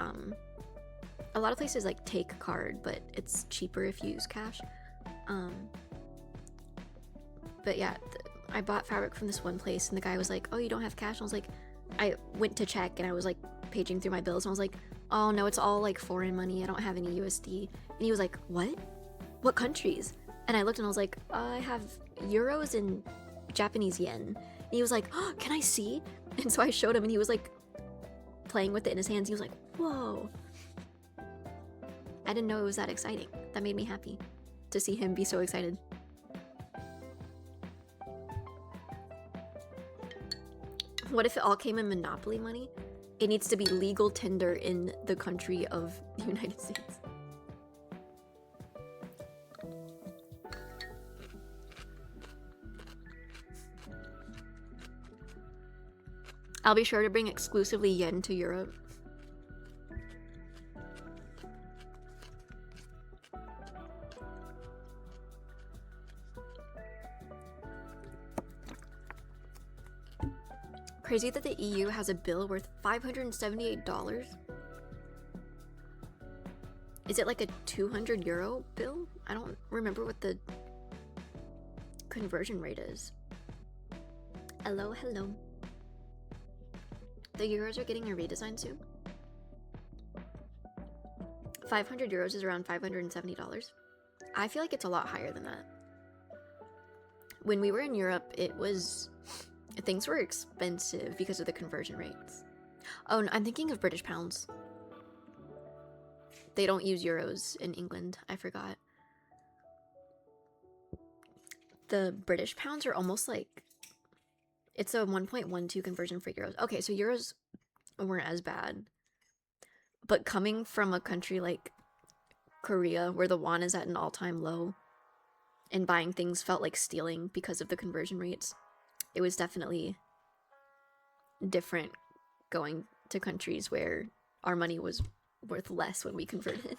a lot of places like take card, but it's cheaper if you use cash. But yeah, I bought fabric from this one place and the guy was like, oh, you don't have cash? And I was like, I went to check and I was like paging through my bills and I was like, oh no, it's all like foreign money. I don't have any USD. And he was like, what? What countries? And I looked and I was like, I have euros and Japanese yen. And he was like, oh, can I see? And so I showed him and he was like playing with it in his hands. He was like, whoa. I didn't know it was that exciting. That made me happy to see him be so excited. What if it all came in Monopoly money? It needs to be legal tender in the country of the United States. I'll be sure to bring exclusively yen to Europe. Crazy that the EU has a bill worth $578. Is it like a 200 euro bill? I don't remember what the conversion rate is. Hello, hello. The euros are getting a redesign soon. 500 euros is around $570. I feel like it's a lot higher than that. When we were in Europe, things were expensive because of the conversion rates. Oh, no, I'm thinking of British pounds. They don't use euros in England. I forgot. The British pounds are almost like... It's a 1.12 conversion for euros. Okay, so euros weren't as bad. But coming from a country like Korea, where the won is at an all-time low, and buying things felt like stealing because of the conversion rates, it was definitely different going to countries where our money was worth less when we converted.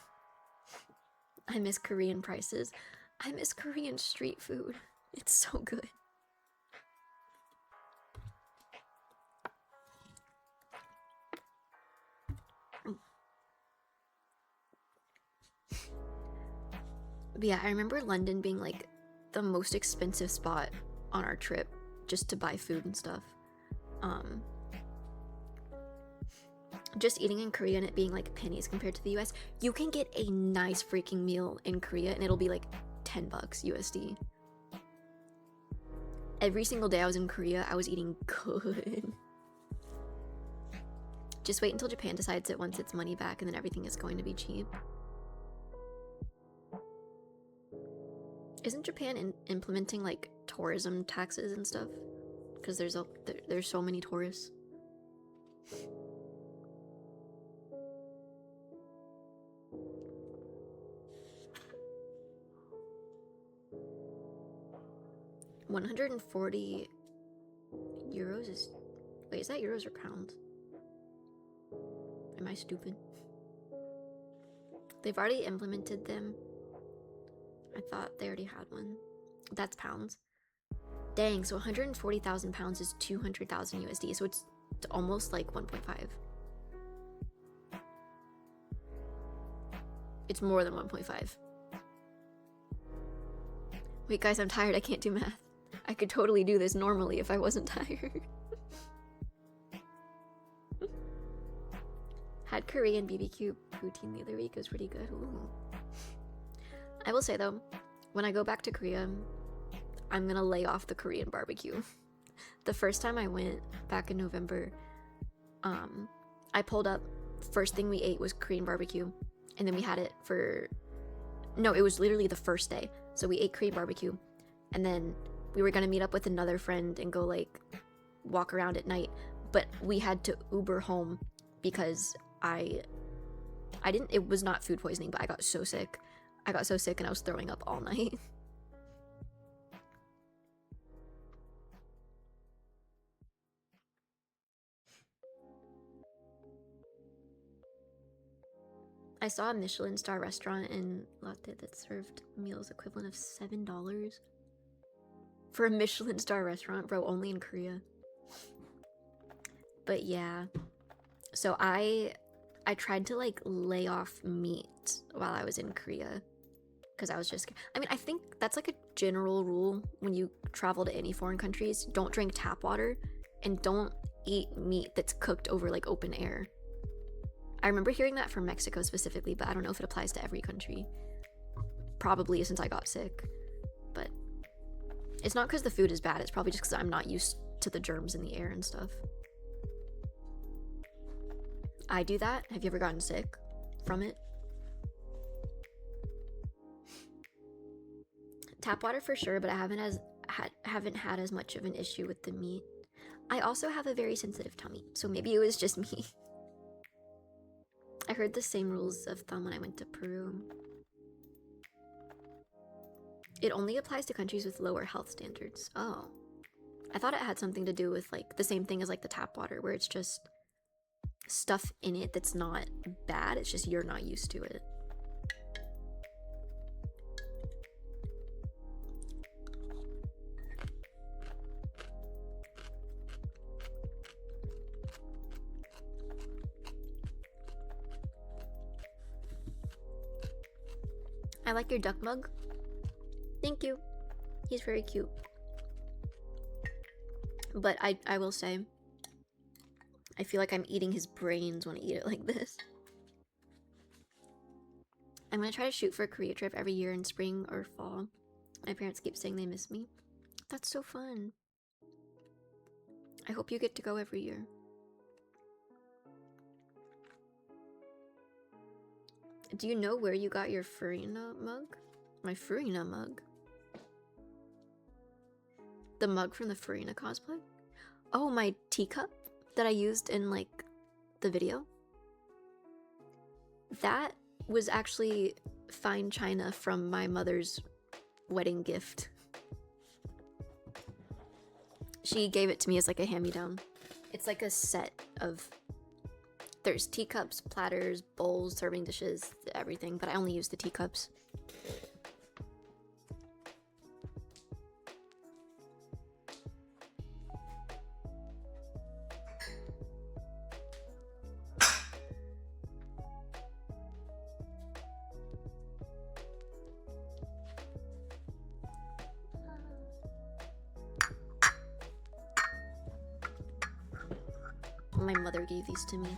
I miss Korean prices. I miss Korean street food. It's so good. But yeah, I remember London being like the most expensive spot on our trip just to buy food and stuff. Just eating in Korea and it being like pennies compared to the US. You can get a nice freaking meal in Korea and it'll be like $10 USD. Every single day I was in Korea, I was eating good. Just wait until Japan decides it wants its money back and then everything is going to be cheap. Isn't Japan implementing like tourism taxes and stuff? Because there's so many tourists. €140 is... Wait, is that euros or pounds? Am I stupid? They've already implemented them. I thought they already had one. That's pounds. Dang, so 140,000 pounds is 200,000 USD, so it's almost like 1.5. It's more than 1.5. Wait, guys, I'm tired. I can't do math. I could totally do this normally if I wasn't tired. Had Korean BBQ poutine the other week. It was pretty good. Ooh. I will say though, when I go back to Korea, I'm gonna lay off the Korean barbecue. The first time I went back in November, I pulled up, first thing we ate was Korean barbecue, and then we had it for, no, it was literally the first day. So we ate Korean barbecue, and then we were gonna meet up with another friend and go like walk around at night, but we had to Uber home because I didn't, it was not food poisoning, but I got so sick. I got so sick and I was throwing up all night. I saw a Michelin star restaurant in Lotte that served meals equivalent of $7 for a Michelin star restaurant, bro, only in Korea. But yeah, so I tried to like lay off meat while I was in Korea because I was just, I mean, I think that's like a general rule when you travel to any foreign countries. Don't drink tap water and don't eat meat that's cooked over like open air. I remember hearing that from Mexico specifically, but I don't know if it applies to every country. Probably since I got sick. But it's not because the food is bad, it's probably just because I'm not used to the germs in the air and stuff. I do that. Have you ever gotten sick from it? Tap water for sure, but I haven't had as much of an issue with the meat. I also have a very sensitive tummy, so maybe it was just me. I heard the same rules of thumb when I went to Peru. It only applies to countries with lower health standards. Oh. I thought it had something to do with like the same thing as like the tap water, where it's just stuff in it that's not bad, it's just you're not used to it. I like your duck mug. Thank you. He's very cute. But I will say, I feel like I'm eating his brains when I eat it like this. I'm gonna try to shoot for a Korea trip every year in spring or fall. My parents keep saying they miss me. That's so fun. I hope you get to go every year. Do you know where you got your Farina mug? My Farina mug? The mug from the Farina cosplay? Oh, my teacup that I used in, like, the video? That was actually fine china from my mother's wedding gift. She gave it to me as, like, a hand-me-down. It's like a set of... There's teacups, platters, bowls, serving dishes, everything, but I only use the teacups. My mother gave these to me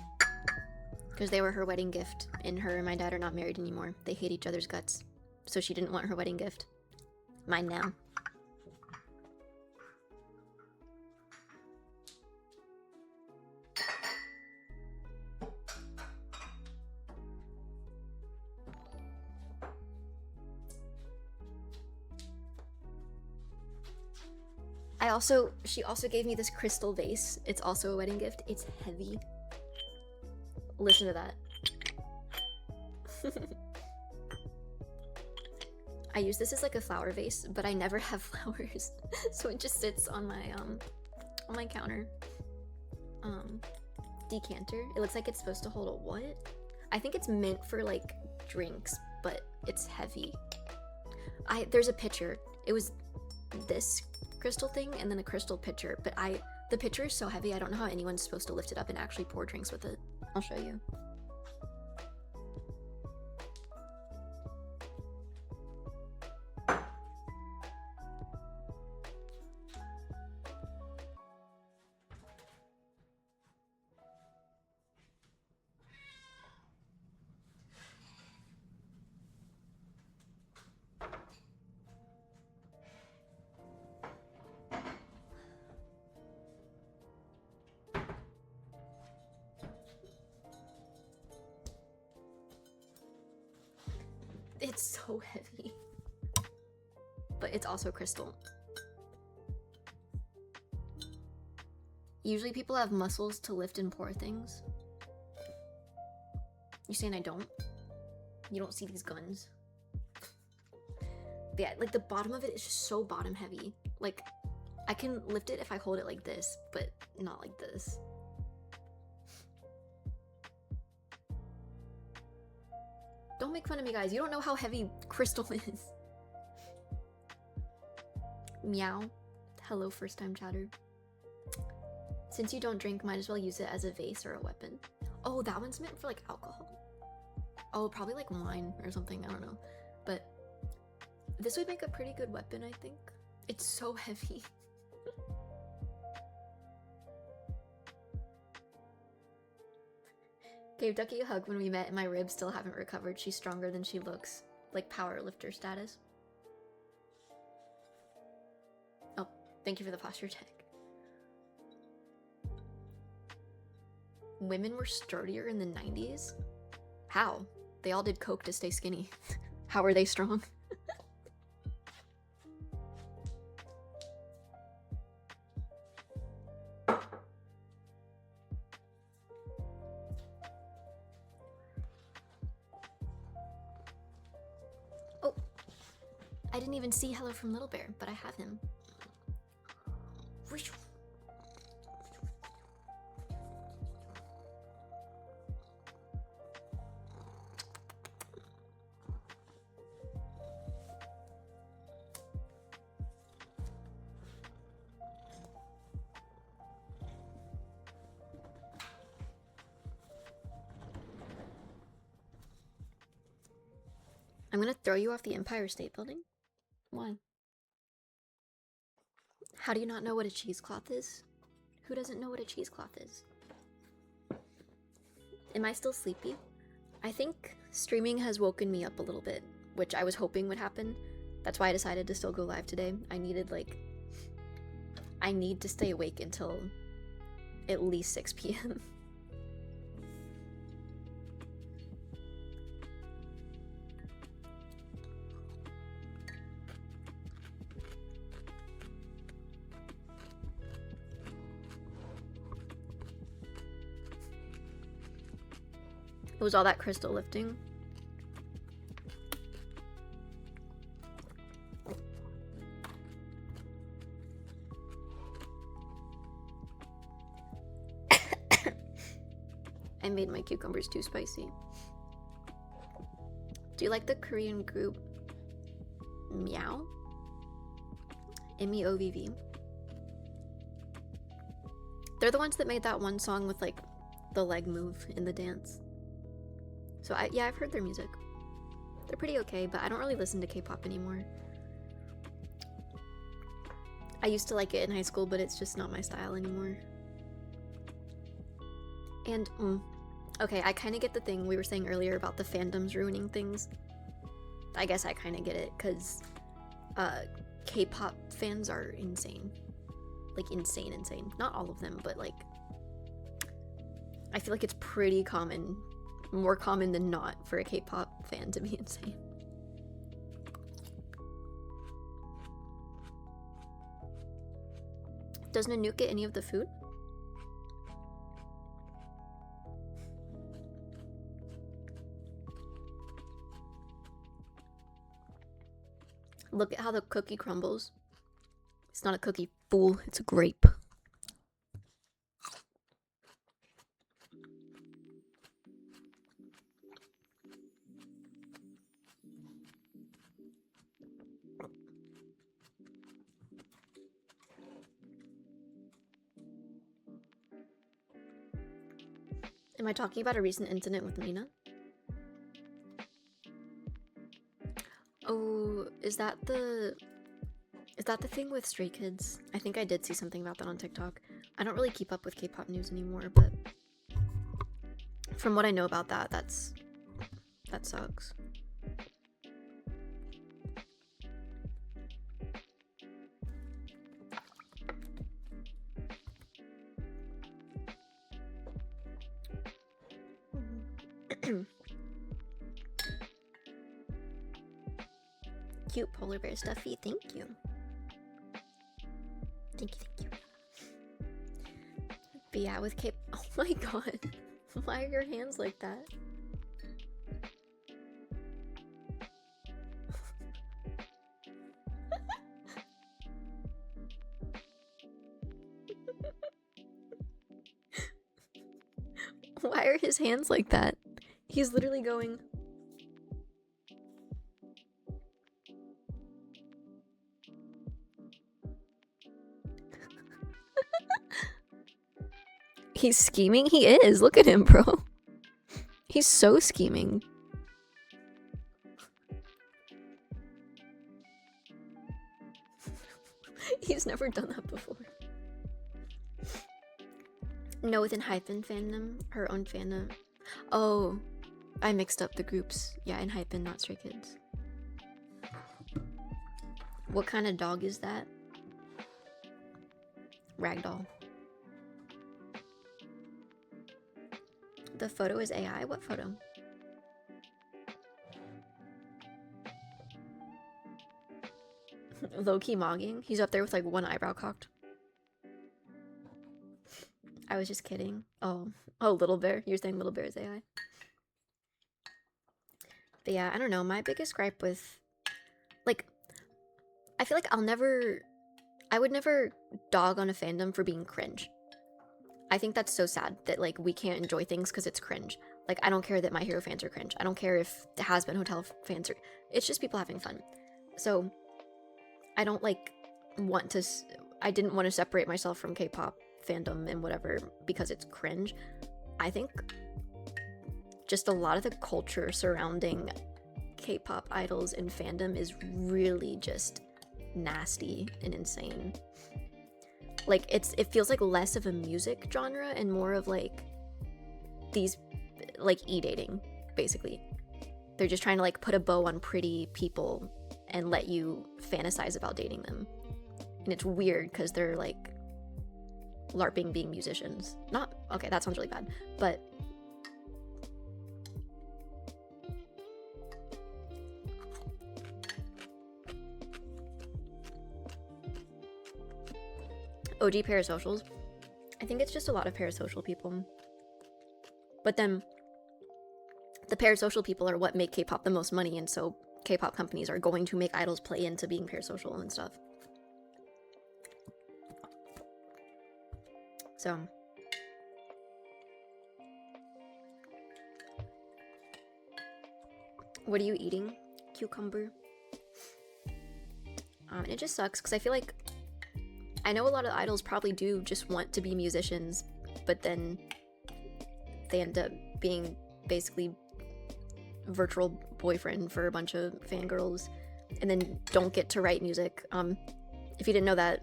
because they were her wedding gift, and her and my dad are not married anymore. They hate each other's guts, so she didn't want her wedding gift. Mine now. She also gave me this crystal vase. It's also a wedding gift. It's heavy. Listen to that. I use this as like a flower vase, but I never have flowers. So it just sits on my counter. Decanter. It looks like it's supposed to hold a what? I think it's meant for like drinks, but it's heavy. There's a pitcher. It was this crystal thing and then a crystal pitcher, but the pitcher is so heavy I don't know how anyone's supposed to lift it up and actually pour drinks with it. I'll show you. It's so heavy. But it's also crystal. Usually people have muscles to lift and pour things. You saying I don't? You don't see these guns? But yeah, like the bottom of it is just so bottom heavy. Like, I can lift it if I hold it like this, but not like this. Don't make fun of me, guys. You don't know how heavy crystal is. Meow. Hello, first time chatter. Since you don't drink, might as well use it as a vase or a weapon. Oh, that one's meant for like alcohol. Oh, probably like wine or something. I don't know. But this would make a pretty good weapon, I think. It's so heavy. Gave Ducky a hug when we met and my ribs still haven't recovered. She's stronger than she looks. Like power lifter status. Oh, thank you for the posture check. Women were sturdier in the 90s? How? They all did coke to stay skinny. How are they strong? Oh, I didn't even see Hello from Little Bear, but I have him. I'm gonna throw you off the Empire State Building. Why? How do you not know what a cheesecloth is? Who doesn't know what a cheesecloth is? Am I still sleepy? I think streaming has woken me up a little bit, which I was hoping would happen. That's why I decided to still go live today. I need to stay awake until at least 6 p.m. It was all that crystal lifting. I made my cucumbers too spicy. Do you like the Korean group Meow? MEOVV. They're the ones that made that one song with like the leg move in the dance. So yeah, I've heard their music. They're pretty okay, but I don't really listen to K-pop anymore. I used to like it in high school, but it's just not my style anymore. And, okay, I kind of get the thing we were saying earlier about the fandoms ruining things. I guess I kind of get it, because K-pop fans are insane. Like, insane. Not all of them, but like, I feel like it's pretty common, more common than not, for a K-pop fan to be insane. Does Nanook get any of the food? Look at how the cookie crumbles. It's not a cookie, fool. It's a grape. Am I talking about a recent incident with Mina? Oh, is that the thing with Stray Kids? I think I did see something about that on TikTok. I don't really keep up with K-pop news anymore, but from what I know about that, that sucks. cute polar bear stuffy. Thank you. Thank you. But yeah, with Cape. Oh my god. Why are your hands like that? Why are his hands like that? He's literally going. He's scheming? He is. Look at him, bro. He's so scheming. He's never done that before. No, within Hyphen fandom, her own fandom. Oh, I mixed up the groups. Yeah, in Hyphen, not Stray Kids. What kind of dog is that? Ragdoll. The photo is AI? What photo? Low-key mogging? He's up there with like one eyebrow cocked. I was just kidding. Oh, Little Bear. You're saying Little Bear is AI. But yeah, I don't know. My biggest gripe with, like, I feel like I would never dog on a fandom for being cringe. I think that's so sad that, like, we can't enjoy things because it's cringe. Like, I don't care that My Hero fans are cringe. I don't care if the Has Been Hotel fans are. It's just people having fun. So, I don't, like, I didn't want to separate myself from K-pop fandom and whatever because it's cringe. I think just a lot of the culture surrounding K-pop idols and fandom is really just nasty and insane. Like, it feels like less of a music genre and more of like these, like, e-dating, basically. They're just trying to like put a bow on pretty people and let you fantasize about dating them. And it's weird because they're like LARPing being musicians. Not, okay, that sounds really bad, but OG parasocials. I think it's just a lot of parasocial people. But then the parasocial people are what make K-pop the most money, and so K-pop companies are going to make idols play into being parasocial and stuff. So what are you eating? Cucumber. It just sucks because I feel like I know a lot of idols probably do just want to be musicians, but then they end up being basically virtual boyfriend for a bunch of fangirls and then don't get to write music. If you didn't know that,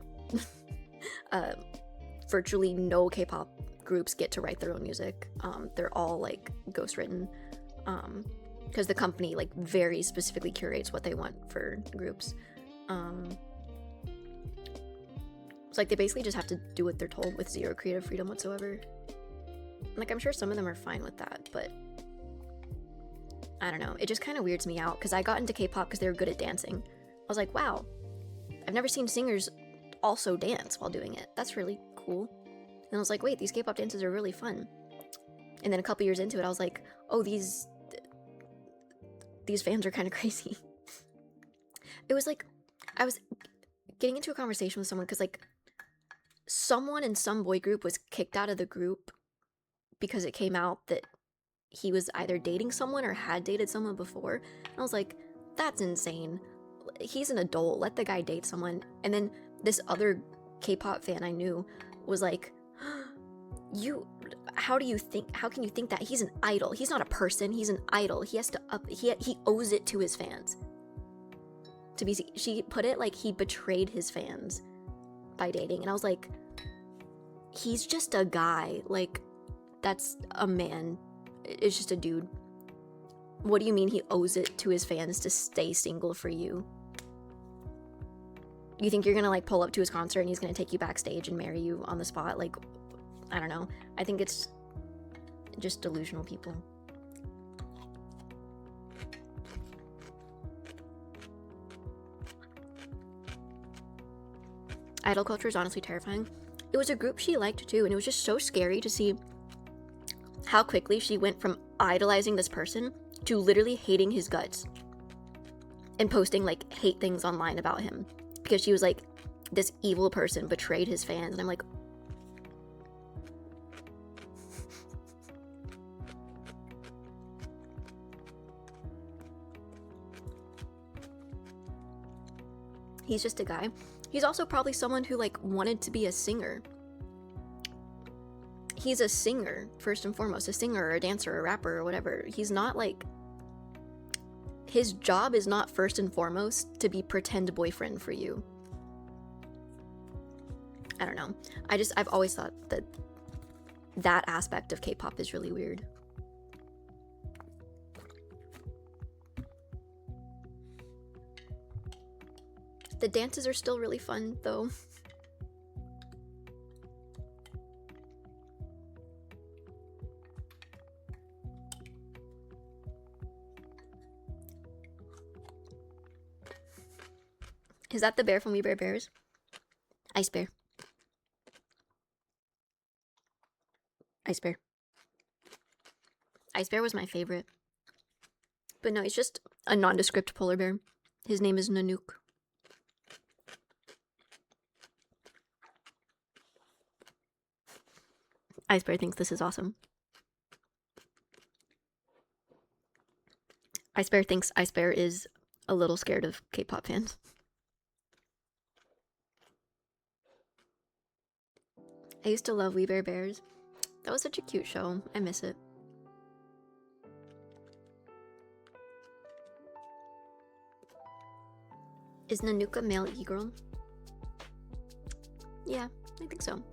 virtually no K-pop groups get to write their own music. They're all like ghostwritten, because the company like very specifically curates what they want for groups. It's like they basically just have to do what they're told with zero creative freedom whatsoever. Like, I'm sure some of them are fine with that, but I don't know. It just kind of weirds me out because I got into K-pop because they were good at dancing. I was like, wow, I've never seen singers also dance while doing it. That's really cool. And I was like, wait, these K-pop dances are really fun. And then a couple years into it, I was like, oh, these fans are kind of crazy. It was like, I was getting into a conversation with someone because, like, someone in some boy group was kicked out of the group because it came out that he was either dating someone or had dated someone before. And I was like, that's insane. He's an adult. Let the guy date someone. And then this other K-pop fan I knew was like, how can you think that? He's an idol. He's not a person. He's an idol. He has to he owes it to his fans. She put it like he betrayed his fans by dating. And I was like, he's just a guy. Like, that's a man. It's just a dude. What do you mean he owes it to his fans to stay single for you? You think you're gonna like pull up to his concert and he's gonna take you backstage and marry you on the spot? Like, I don't know. I think it's just delusional people. Idol culture is honestly terrifying. It was a group she liked too, and it was just so scary to see how quickly she went from idolizing this person to literally hating his guts and posting like hate things online about him because she was like, this evil person betrayed his fans. And I'm like, he's just a guy. He's also probably someone who like wanted to be a singer. He's a singer, first and foremost, a singer or a dancer or a rapper or whatever. He's not like, his job is not first and foremost to be pretend boyfriend for you. I don't know. I've always thought that that aspect of K-pop is really weird. The dances are still really fun though. Is that the bear from We Bare Bears? Ice Bear. Ice Bear. Ice Bear was my favorite. But no, he's just a nondescript polar bear. His name is Nanook. Ice Bear thinks this is awesome. Ice Bear thinks Ice Bear is a little scared of K-pop fans. I used to love We Bare Bears. That was such a cute show. I miss it. Is Nanook a male e-girl? Yeah, I think so.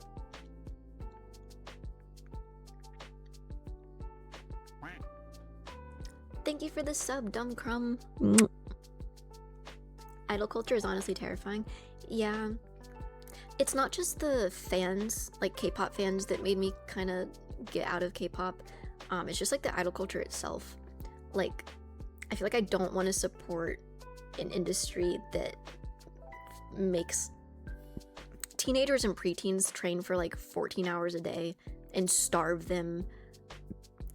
Thank you for the sub, Dumb Crumb. Idol culture is honestly terrifying. Yeah. It's not just the fans, like K-pop fans, that made me kind of get out of K-pop. It's just like the idol culture itself. Like, I feel like I don't want to support an industry that makes teenagers and preteens train for like 14 hours a day and starve them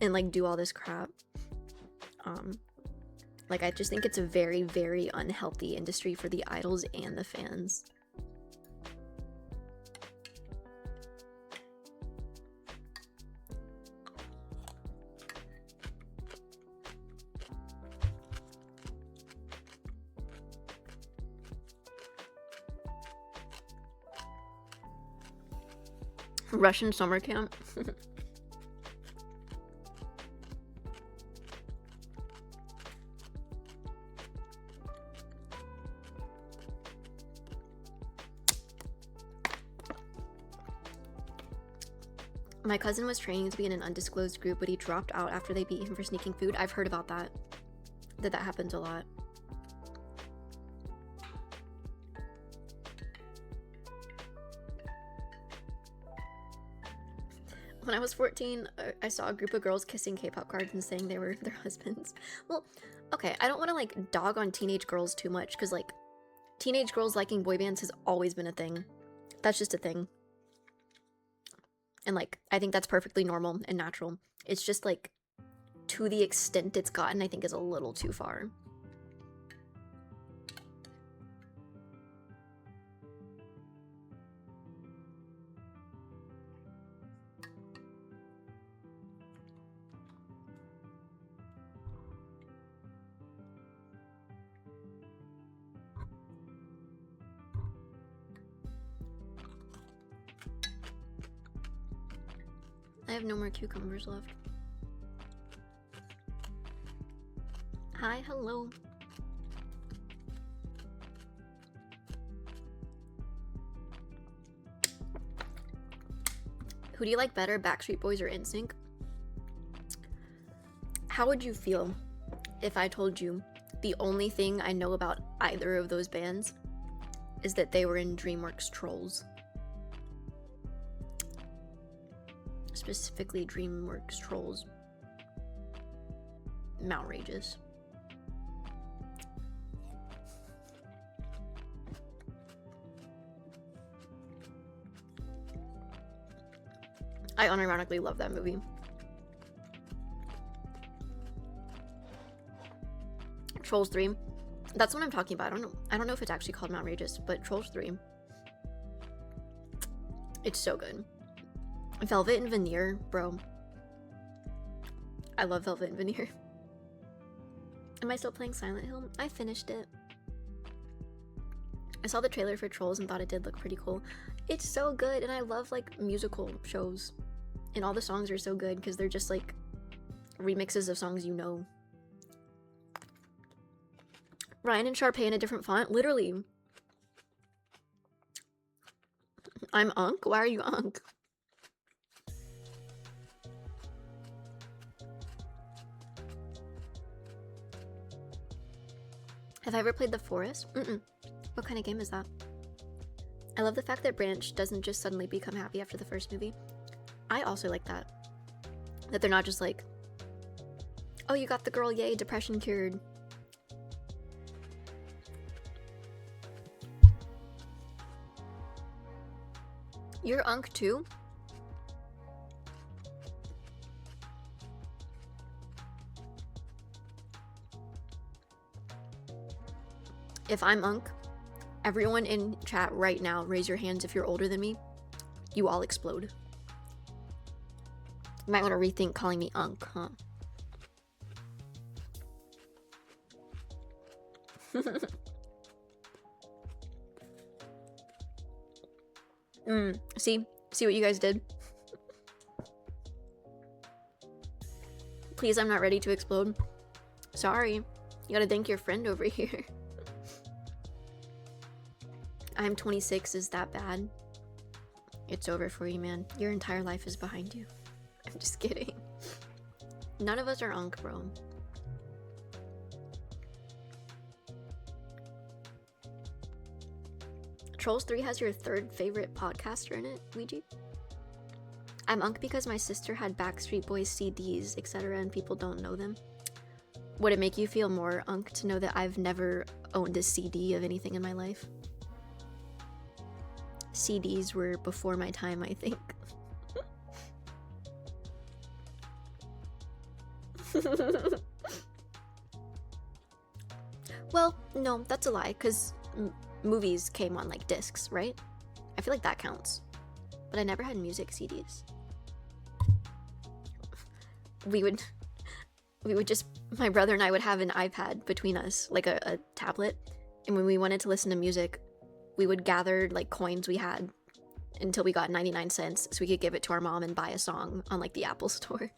and like do all this crap. Like, I just think it's a very, very unhealthy industry for the idols and the fans. Russian summer camp. My cousin was training to be in an undisclosed group, but he dropped out after they beat him for sneaking food. I've heard about that. That happens a lot. When I was 14, I saw a group of girls kissing K-pop cards and saying they were their husbands. Well, okay, I don't want to like dog on teenage girls too much, because like teenage girls liking boy bands has always been a thing. That's just a thing. And like, I think that's perfectly normal and natural. It's just like, to the extent it's gotten, I think is a little too far. I have no more cucumbers left. Hi, hello. Who do you like better, Backstreet Boys or NSYNC? How would you feel if I told you the only thing I know about either of those bands is that they were in DreamWorks Trolls? Specifically DreamWorks Trolls Mount Rages. I unironically love that movie. Trolls 3. That's what I'm talking about. I don't know if it's actually called Outrageous, but Trolls 3. It's so good. Velvet and Veneer, bro. I love Velvet and Veneer. Am I still playing Silent Hill? I finished it. I saw the trailer for Trolls and thought it did look pretty cool. It's so good, and I love like musical shows. And all the songs are so good because they're just like remixes of songs you know. Ryan and Sharpay in a different font? Literally. I'm Unk? Why are you Unk? Have I ever played The Forest? What kind of game is that? I love the fact that Branch doesn't just suddenly become happy after the first movie. I also like that. That they're not just like, oh, you got the girl, yay, depression cured. You're Unk too? If I'm Unk, everyone in chat right now, raise your hands if you're older than me. You all explode. You might want to rethink calling me Unk, huh? See what you guys did? Please, I'm not ready to explode. Sorry. You gotta thank your friend over here. I'm 26, is that bad? It's over for you, man. Your entire life is behind you. I'm just kidding. None of us are Unk, bro. Trolls 3 has your third favorite podcaster in it, Ouija? I'm Unk because my sister had Backstreet Boys CDs, etc., and people don't know them. Would it make you feel more Unk to know that I've never owned a CD of anything in my life? CDs were before my time, I think. Well, no, that's a lie, because movies came on like discs, right? I feel like that counts. But I never had music CDs. We would just, my brother and I would have an iPad between us, like a tablet, and when we wanted to listen to music, we would gather like coins we had until we got 99 cents so we could give it to our mom and buy a song on like the Apple store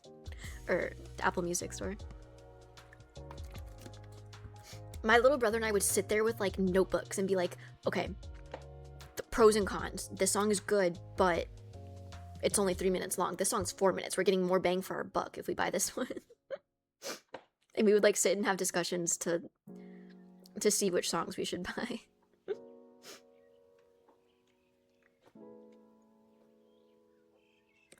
or the Apple Music store. My little brother and I would sit there with like notebooks and be like, okay, the pros and cons. This song is good, but it's only 3 minutes long. This song's 4 minutes. We're getting more bang for our buck if we buy this one. And we would like sit and have discussions to see which songs we should buy.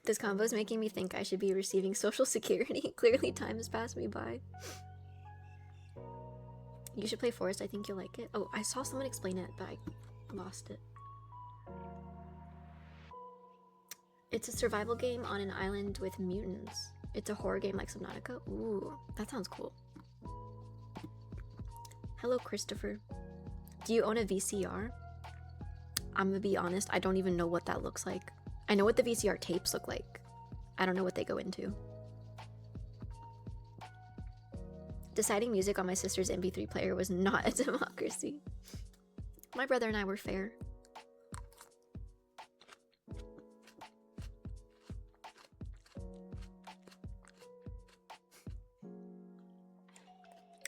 This combo is making me think I should be receiving Social Security. Clearly time has passed me by. You should play Forest, I think you'll like it. Oh, I saw someone explain it, but I lost it. It's a survival game on an island with mutants. It's a horror game like Subnautica. Ooh, that sounds cool. Hello, Christopher. Do you own a VCR? I'm gonna be honest, I don't even know what that looks like. I know what the VCR tapes look like. I don't know what they go into. Deciding music on my sister's MP3 player was not a democracy. My brother and I were fair.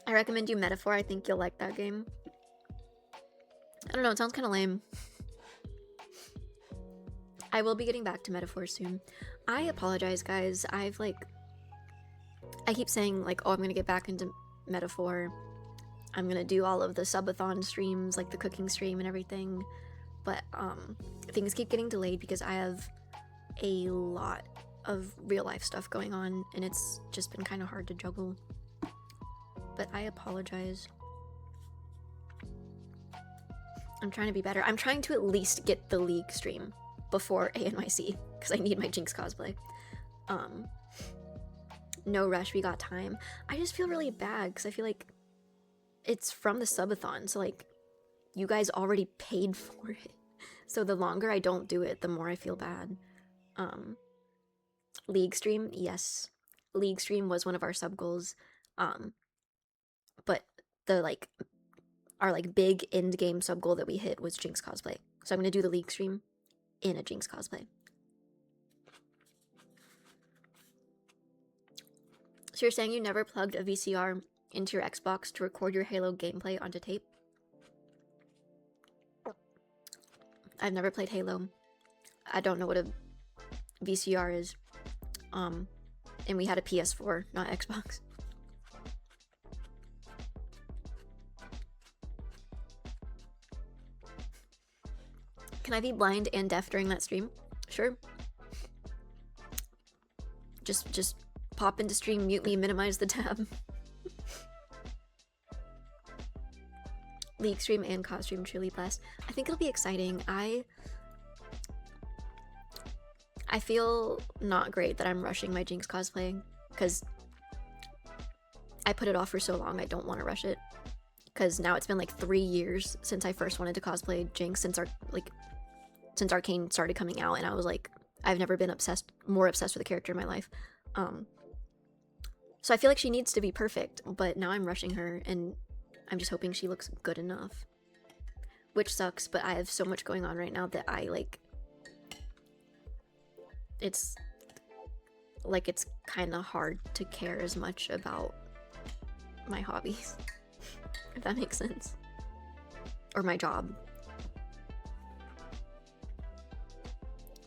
I recommend you Metaphor. I think you'll like that game. I don't know, it sounds kind of lame. I will be getting back to Metaphor soon. I apologize, guys. I keep saying, like, oh, I'm gonna get back into Metaphor. I'm gonna do all of the subathon streams, like the cooking stream and everything. But, things keep getting delayed because I have a lot of real life stuff going on, and it's just been kind of hard to juggle. But I apologize. I'm trying to be better. I'm trying to at least get the League stream before ANYC. because I need my Jinx cosplay. No rush, we got time. I just feel really bad because I feel like it's from the subathon, so like you guys already paid for it. So the longer I don't do it, the more I feel bad. League stream, yes. League stream was one of our sub goals. But the like our like big end game sub goal that we hit was Jinx cosplay. So I'm gonna do the League stream in a Jinx cosplay. So you're saying you never plugged a VCR into your Xbox to record your Halo gameplay onto tape? I've never played Halo. I don't know what a VCR is. And we had a PS4, not Xbox. Can I be blind and deaf during that stream? Sure. Just pop into stream, mute me, minimize the tab. League stream and COD stream, truly blessed. I think it'll be exciting. I feel not great that I'm rushing my Jinx cosplay because I put it off for so long. I don't want to rush it because now it's been like 3 years since I first wanted to cosplay Jinx, since Arcane started coming out, and I was like, I've never been more obsessed with a character in my life. So I feel like she needs to be perfect, but now I'm rushing her and I'm just hoping she looks good enough. Which sucks, but I have so much going on right now that I like... It's kind of hard to care as much about my hobbies, if that makes sense. Or my job.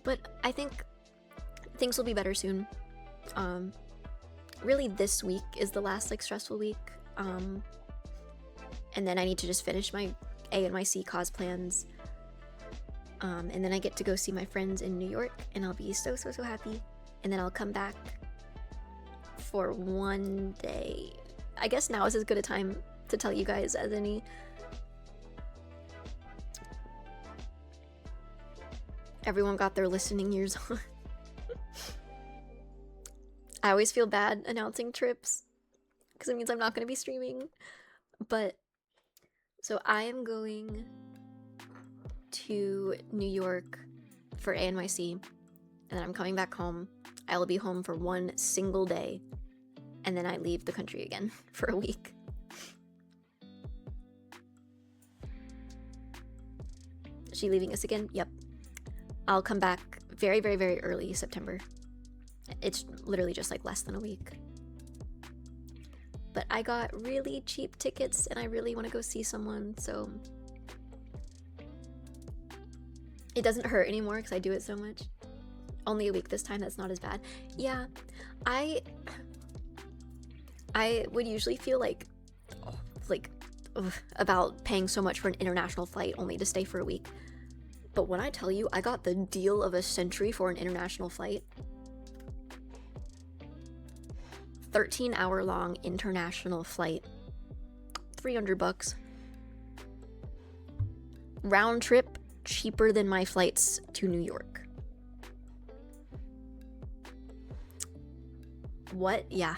But I think things will be better soon. Really this week is the last like stressful week. And then I need to just finish my A and my C cos plans. And then I get to go see my friends in New York, and I'll be so happy. And then I'll come back for one day. I guess now is as good a time to tell you guys as any. Everyone got their listening ears on. I always feel bad announcing trips because it means I'm not going to be streaming. But so I am going to New York for ANYC, and then I'm coming back home. I will be home for one single day, and then I leave the country again for a week. Is she leaving us again? Yep. I'll come back very early September. It's literally just like less than a week. But I got really cheap tickets and I really want to go see someone, so it doesn't hurt anymore because I do it so much. Only a week this time, that's not as bad. Yeah, I would usually feel like about paying so much for an international flight only to stay for a week. But when I tell you I got the deal of a century for an international flight, 13-hour long international flight, $300. Round trip, cheaper than my flights to New York. What? Yeah.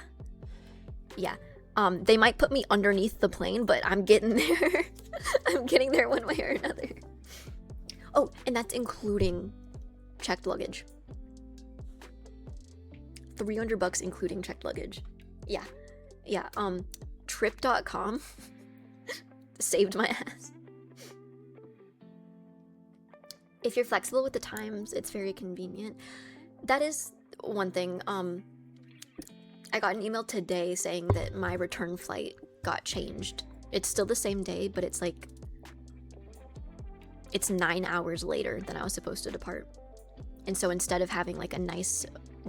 They might put me underneath the plane, but I'm getting there. I'm getting there one way or another. Oh, and that's including checked luggage. $300 including checked luggage. Yeah. Trip.com saved my ass. If you're flexible with the times, it's very convenient. That is one thing. I got an email today saying that my return flight got changed. It's still the same day, but it's 9 hours later than I was supposed to depart. And so instead of having like a nice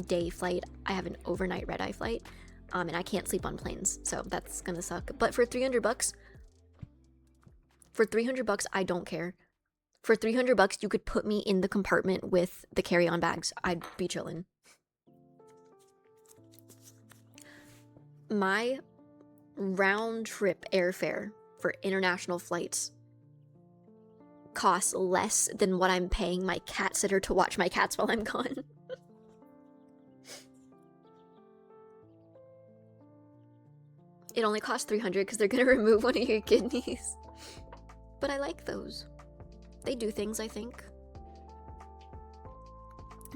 day flight, I have an overnight red-eye flight, and I can't sleep on planes, so that's gonna suck. But for $300, I don't care. For $300, you could put me in the compartment with the carry-on bags. I'd be chillin'. My round-trip airfare for international flights costs less than what I'm paying my cat sitter to watch my cats while I'm gone. It only costs 300 because they're gonna remove one of your kidneys. But I like those. They do things, I think.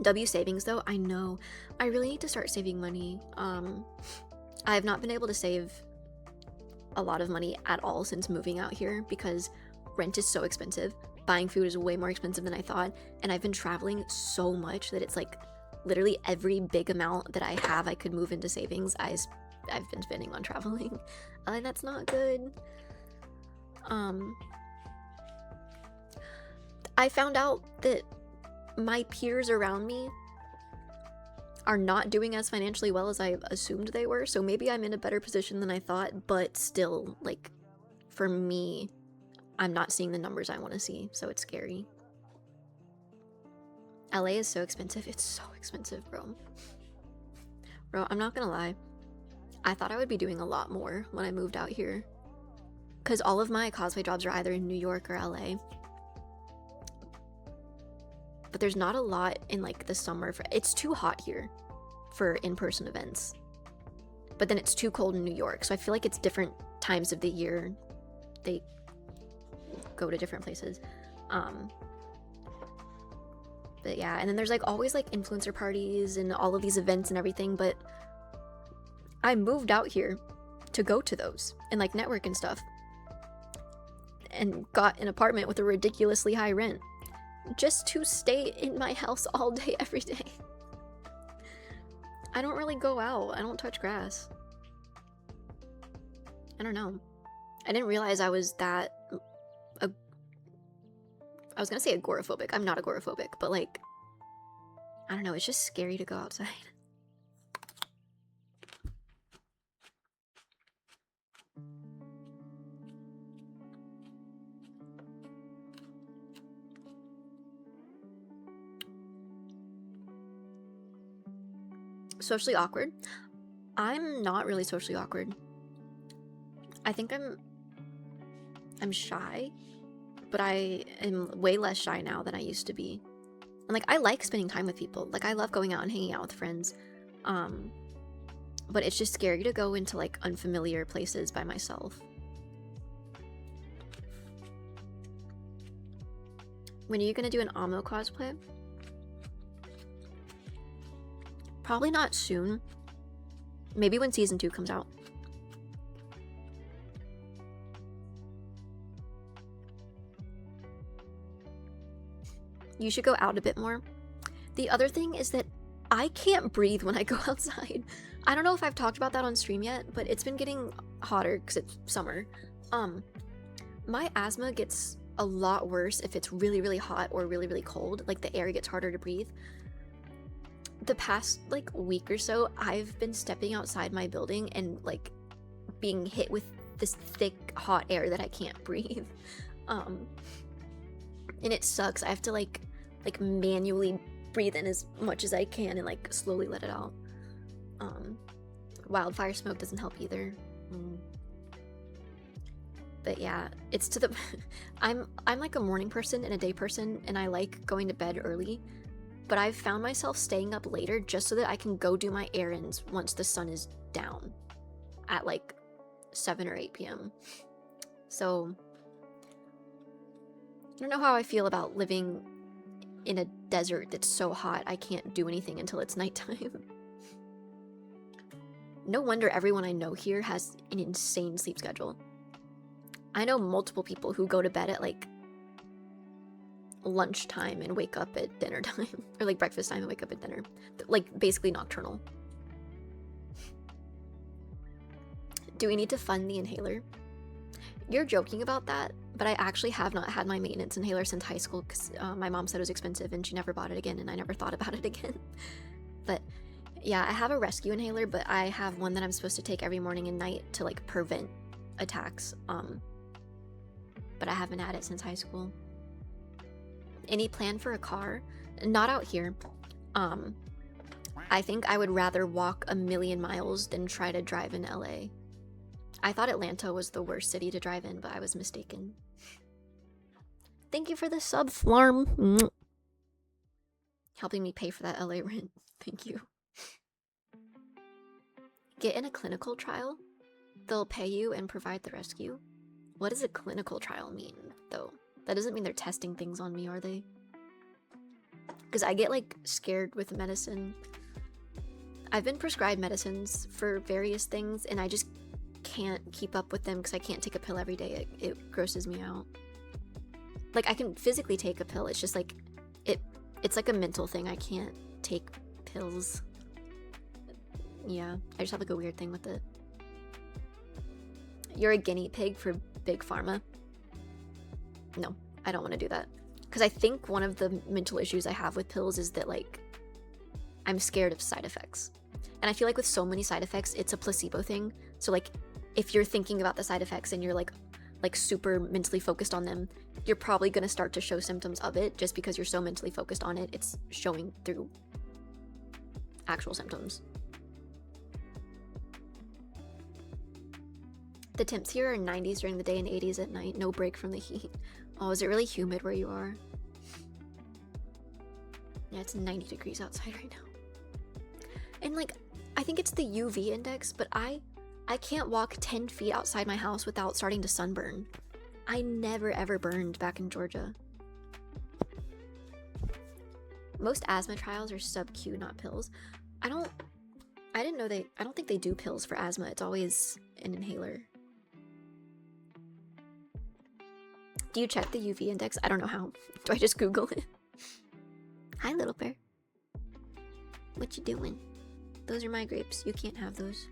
W savings though, I know. I really need to start saving money. I have not been able to save a lot of money at all since moving out here because rent is so expensive. Buying food is way more expensive than I thought, and I've been traveling so much that it's like literally every big amount that I have I could move into savings I've been spending on traveling. And that's not good. I found out that my peers around me are not doing as financially well as I assumed they were, so maybe I'm in a better position than I thought, but still, like, for me, I'm not seeing the numbers I want to see, so it's scary. LA is so expensive. It's so expensive, bro. Bro, I'm not gonna lie. I thought I would be doing a lot more when I moved out here, because all of my cosplay jobs are either in New York or LA. But there's not a lot in like the summer. It's too hot here for in-person events. But then it's too cold in New York. So I feel like it's different times of the year. They go to different places. But yeah, and then there's like always like influencer parties and all of these events and everything. But I moved out here to go to those and like network and stuff. And got an apartment with a ridiculously high rent. Just to stay in my house all day, every day. I don't really go out. I don't touch grass. I don't know. I didn't realize I was that... I was gonna say agoraphobic. I'm not agoraphobic, but like... I don't know, it's just scary to go outside. Socially awkward? I'm not really socially awkward. I think I'm shy, but I am way less shy now than I used to be. And like I like spending time with people. Like I love going out and hanging out with friends. But it's just scary to go into like unfamiliar places by myself. When are you gonna do an Amo cosplay? Probably not soon. Maybe when season 2 comes out. You should go out a bit more. The other thing is that I can't breathe when I go outside. I don't know if I've talked about that on stream yet, but it's been getting hotter because it's summer. My asthma gets a lot worse if it's really, really hot or really, really cold. Like the air gets harder to breathe. The past like week or so, I've been stepping outside my building and like being hit with this thick hot air that I can't breathe. And it sucks. I have to like manually breathe in as much as I can and like slowly let it out. Wildfire smoke doesn't help either. But yeah, it's to the I'm like a morning person and a day person, and I like going to bed early. But I've found myself staying up later just so that I can go do my errands once the sun is down at like 7 or 8 p.m. So I don't know how I feel about living in a desert that's so hot I can't do anything until it's nighttime. No wonder everyone I know here has an insane sleep schedule. I know multiple people who go to bed at like lunchtime and wake up at dinner time, or like breakfast time and wake up at dinner. Like basically nocturnal. Do we need to fund the inhaler? You're joking about that, but I actually have not had my maintenance inhaler since high school because my mom said it was expensive and she never bought it again, and I never thought about it again. But yeah, I have a rescue inhaler, but I have one that I'm supposed to take every morning and night to like prevent attacks. But I haven't had it since high school. Any plan for a car? Not out here. I think I would rather walk 1,000,000 miles than try to drive in LA. I thought Atlanta was the worst city to drive in, but I was mistaken. Thank you for the sub, Flarm. Helping me pay for that LA rent. Thank you. Get in a clinical trial? they'll pay you and provide the rescue. What does a clinical trial mean, though? That doesn't mean they're testing things on me, are they? Because I get, like, scared with medicine. I've been prescribed medicines for various things, and I just can't keep up with them because I can't take a pill every day. It grosses me out. Like, I can physically take a pill, it's just, like, it's like a mental thing. I can't take pills. Yeah, I just have, like, a weird thing with it. You're a guinea pig for Big Pharma? No, I don't want to do that. Because I think one of the mental issues I have with pills is that, like, I'm scared of side effects. And I feel like with so many side effects, it's a placebo thing. So, like, if you're thinking about the side effects and you're, like super mentally focused on them, you're probably going to start to show symptoms of it just because you're so mentally focused on it. It's showing through actual symptoms. The temps here are 90s during the day and 80s at night. No break from the heat. Oh, is it really humid where you are? Yeah, it's 90 degrees outside right now. And, like, I think it's the UV index, but I can't walk 10 feet outside my house without starting to sunburn. I never ever burned back in Georgia. Most asthma trials are sub-Q, not pills. I don't think they do pills for asthma. It's always an inhaler. Do you check the UV index? I don't know how. Do I just Google it? Hi, little bear. What you doing? Those are my grapes. You can't have those.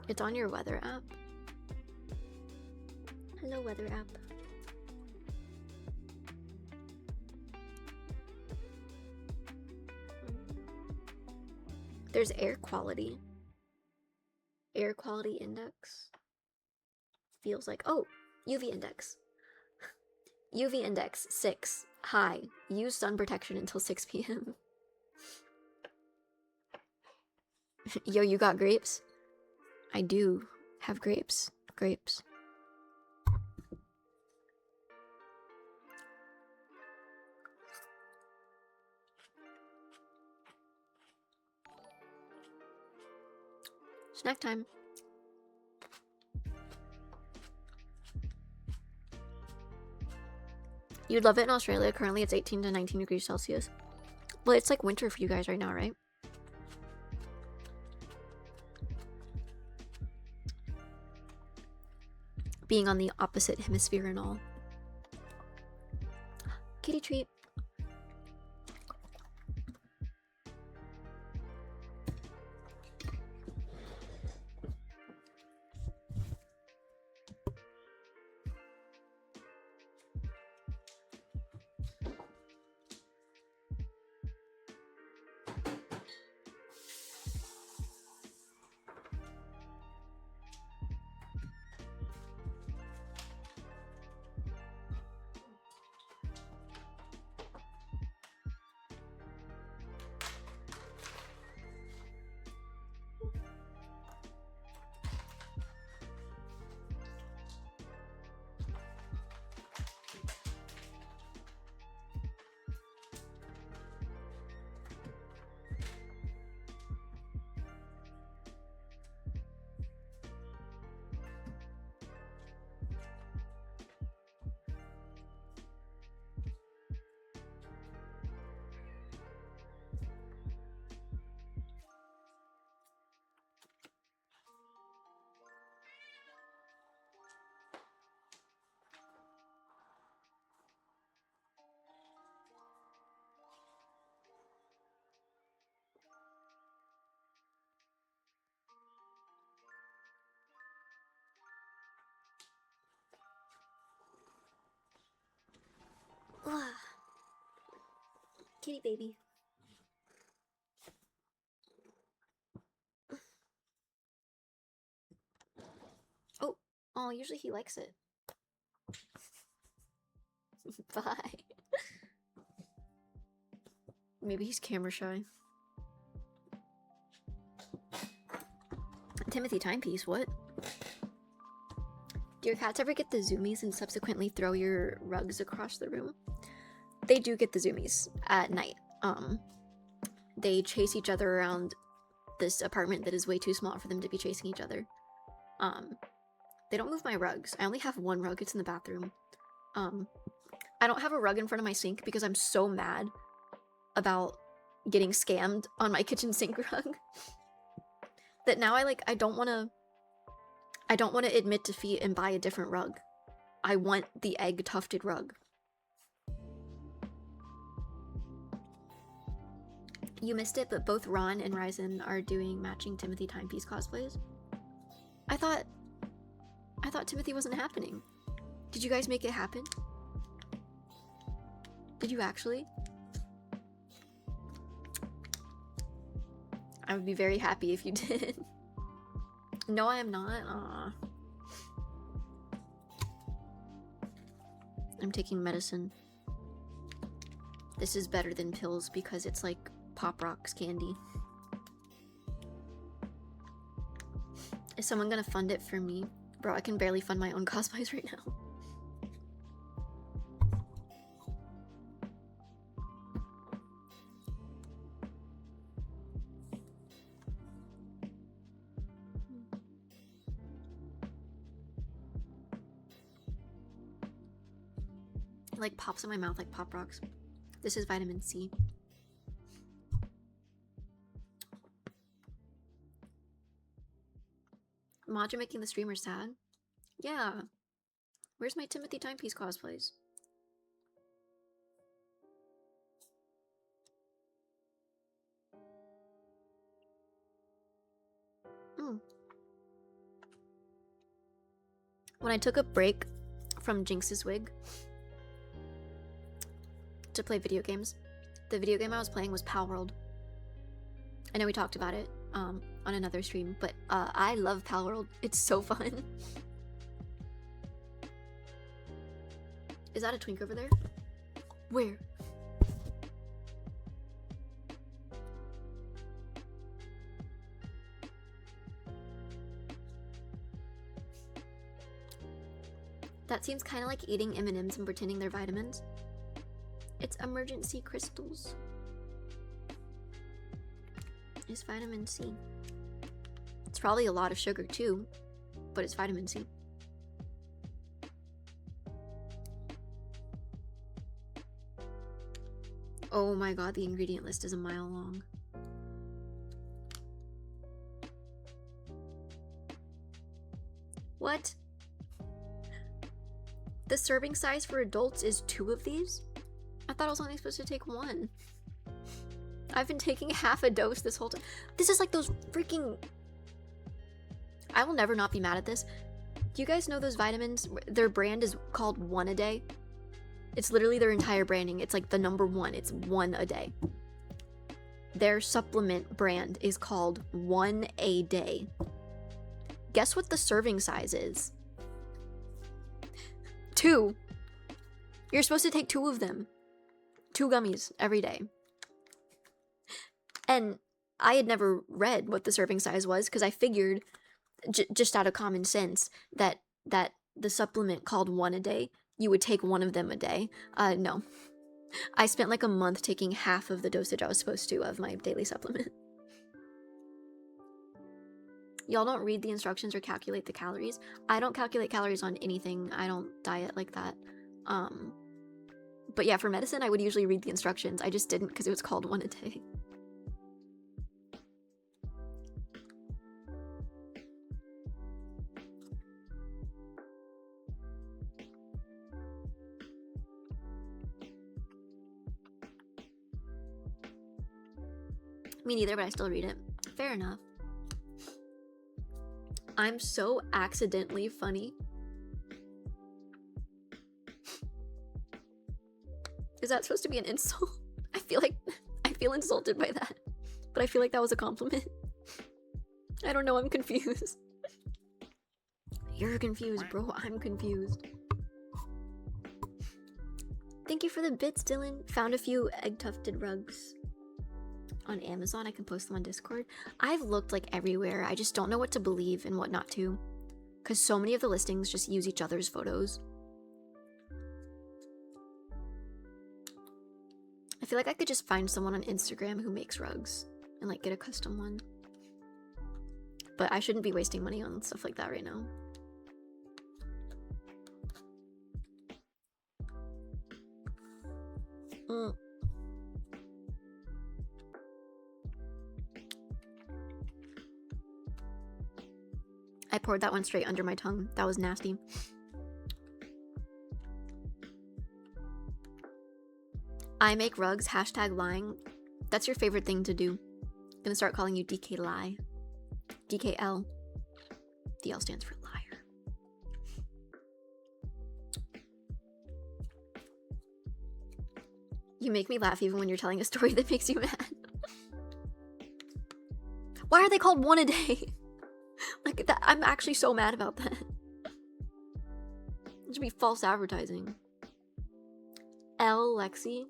It's on your weather app. Hello, weather app. There's air quality. Air quality index. Feels like, oh, UV index. UV index 6. High. Use sun protection until 6 p.m. Yo, you got grapes? I do have grapes. Grapes. Snack time. You'd love it in Australia. Currently it's 18 to 19 degrees Celsius. Well, it's like winter for you guys right now, right? Being on the opposite hemisphere and all. Kitty treat. Kitty baby. Oh, usually he likes it. Bye. Maybe he's camera shy. Timothy timepiece, what? Do your cats ever get the zoomies and subsequently throw your rugs across the room? they do get the zoomies at night. They chase each other around this apartment that is way too small for them to be chasing each other. They don't move my rugs. I only have one rug. It's in the bathroom. I don't have a rug in front of my sink because I'm so mad about getting scammed on my kitchen sink rug that now I don't want to admit defeat and buy a different rug. I want the egg tufted rug. You missed it, but both Ron and Ryzen are doing matching Timothy timepiece cosplays. I thought Timothy wasn't happening. Did you guys make it happen? Did you actually? I would be very happy if you did. No, I am not. Aww. I'm taking medicine. This is better than pills because it's like Pop Rocks candy. Is someone gonna fund it for me? Bro, I can barely fund my own cosplays right now. It like pops in my mouth like Pop Rocks. This is vitamin C. Mod, you're making the streamer sad? Yeah. Where's my Timothy timepiece cosplays? When I took a break from Jinx's wig to play video games, the video game I was playing was Pal World. I know we talked about it on another stream, but I love Pal World. It's so fun. Is that a twink over there? Where? That seems kind of like eating M&Ms and pretending they're vitamins. It's emergency crystals. It's vitamin C. It's probably a lot of sugar too, but it's vitamin C. Oh my god, the ingredient list is a mile long. What? The serving size for adults is 2 of these? I thought I was only supposed to take 1. I've been taking half a dose this whole time. This is like those freaking... I will never not be mad at this. Do you guys know those vitamins? Their brand is called 1 a day. It's literally their entire branding. It's like the number 1. It's 1 a day. Their supplement brand is called 1 a day. Guess what the serving size is? 2. You're supposed to take 2 of them. 2 gummies every day. And I had never read what the serving size was because I figured, just out of common sense, that the supplement called 1 a day, you would take 1 of them a day. No. I spent like a month taking half of the dosage I was supposed to of my daily supplement. Y'all don't read the instructions or calculate the calories. I don't calculate calories on anything. I don't diet like that. But yeah, for medicine, I would usually read the instructions. I just didn't because it was called 1 a day. Me neither, but I still read it. Fair enough. I'm so accidentally funny. Is that supposed to be an insult? I feel insulted by that. But I feel like that was a compliment. I don't know, I'm confused. You're confused, bro. I'm confused. Thank you for the bits, Dylan. Found a few egg tufted rugs on Amazon. I can post them on Discord. I've looked like everywhere. I just don't know what to believe and what not to. Because so many of the listings just use each other's photos. I feel like I could just find someone on Instagram who makes rugs and like get a custom one. But I shouldn't be wasting money on stuff like that right now. I poured that one straight under my tongue. That was nasty. I make rugs, hashtag lying. That's your favorite thing to do. I'm gonna start calling you DK Lie. DKL. The L stands for liar. You make me laugh even when you're telling a story that makes you mad. Why are they called one a day? Like that, I'm actually so mad about that. It should be false advertising. L Lexi.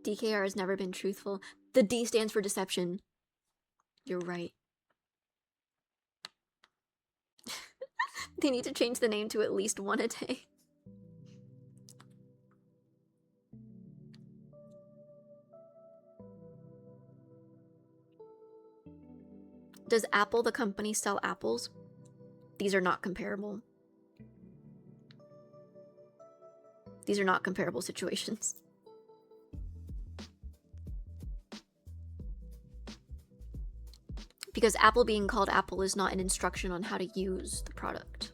DKR has never been truthful. The D stands for deception. You're right. They need to change the name to at least one a day. Does Apple, the company, sell apples? These are not comparable. These are not comparable situations. Because Apple being called Apple is not an instruction on how to use the product.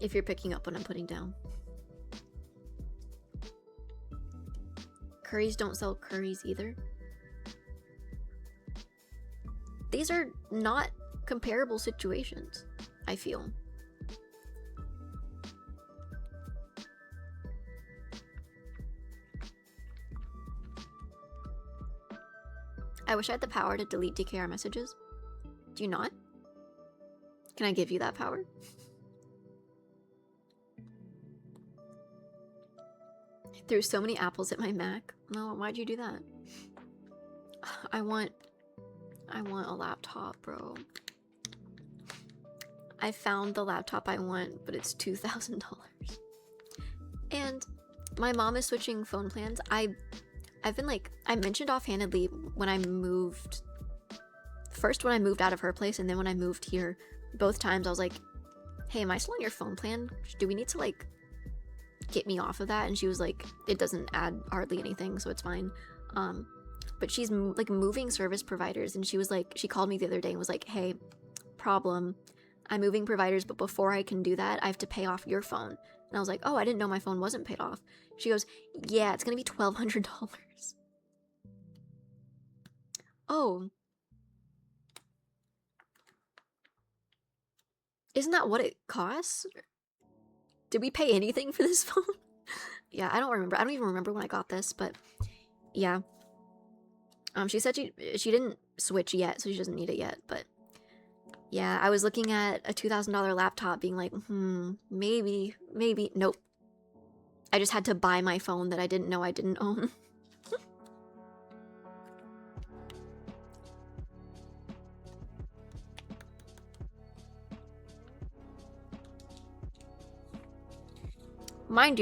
If you're picking up what I'm putting down. Curries don't sell curries either. These are not comparable situations, I feel. I wish I had the power to delete DKR messages. Do you not? Can I give you that power? I threw so many apples at my Mac. No, why'd you do that? I want a laptop, bro. I found the laptop I want, but it's $2,000. And my mom is switching phone plans. I've been like, I mentioned offhandedly when I moved, first when I moved out of her place and then when I moved here, both times I was like, hey, am I still on your phone plan? Do we need to like get me off of that? And she was like, it doesn't add hardly anything, so it's fine. But she's like moving service providers, and she was like, she called me the other day and was like, hey, problem, I'm moving providers, but before I can do that, I have to pay off your phone. And I was like, oh, I didn't know my phone wasn't paid off. She goes, yeah, it's gonna be $1,200. Oh. Isn't that what it costs? Did we pay anything for this phone? Yeah, I don't remember. I don't even remember when I got this, but yeah. She said she didn't switch yet, so she doesn't need it yet, but yeah, I was looking at a $2,000 laptop being like, maybe, nope. I just had to buy my phone that I didn't know I didn't own. Mind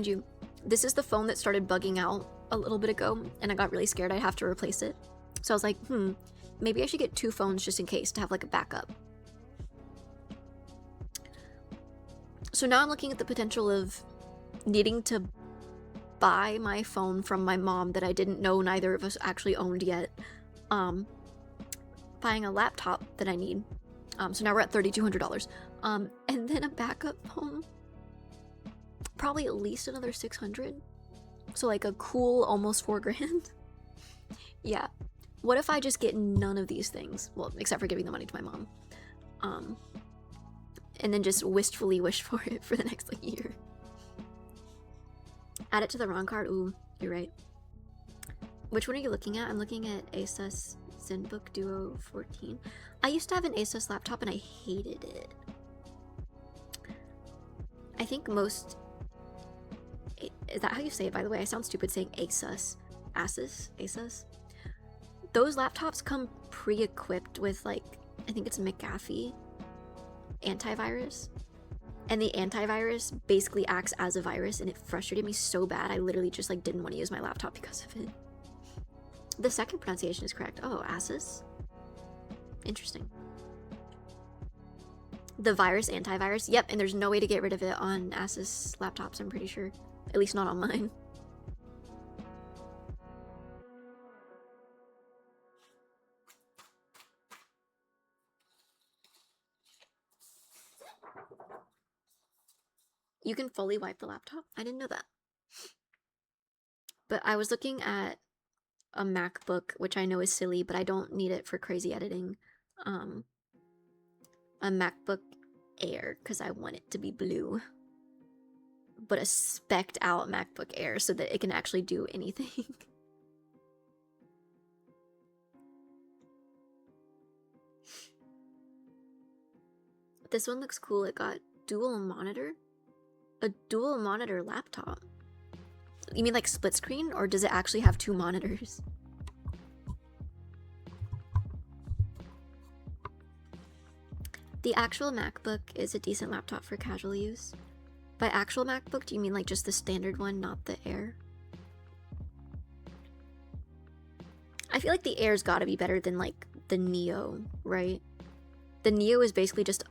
you, this is the phone that started bugging out a little bit ago, and I got really scared I'd have to replace it. So I was like, maybe I should get 2 phones just in case to have like a backup. So now I'm looking at the potential of needing to buy my phone from my mom that I didn't know neither of us actually owned yet. Buying a laptop that I need. So now we're at $3,200. And then a backup phone. Probably at least another $600. So like a cool almost $4,000. Yeah. What if I just get none of these things? Well, except for giving the money to my mom. And then just wistfully wish for it for the next like year. Add it to the wrong card. Ooh, you're right. Which one are you looking at? I'm looking at Asus ZenBook Duo 14. I used to have an Asus laptop and I hated it. I think most... Is that how you say it, by the way? I sound stupid saying Asus. Asus? Those laptops come pre-equipped with, like, I think it's McAfee antivirus. And the antivirus basically acts as a virus, and it frustrated me so bad I literally just, like, didn't want to use my laptop because of it. The second pronunciation is correct. Oh, Asus? Interesting. The virus, antivirus? Yep, and there's no way to get rid of it on Asus laptops, I'm pretty sure. At least not on mine. You can fully wipe the laptop? I didn't know that. But I was looking at a MacBook, which I know is silly, but I don't need it for crazy editing. A MacBook Air, because I want it to be blue. But a spec'd out MacBook Air so that it can actually do anything. This one looks cool. It got dual monitor. A dual monitor laptop. You mean like split screen, or does it actually have two monitors? The actual MacBook is a decent laptop for casual use. By actual MacBook, do you mean like just the standard one, not the Air? I feel like the Air's gotta be better than like the Neo, right? The Neo is basically just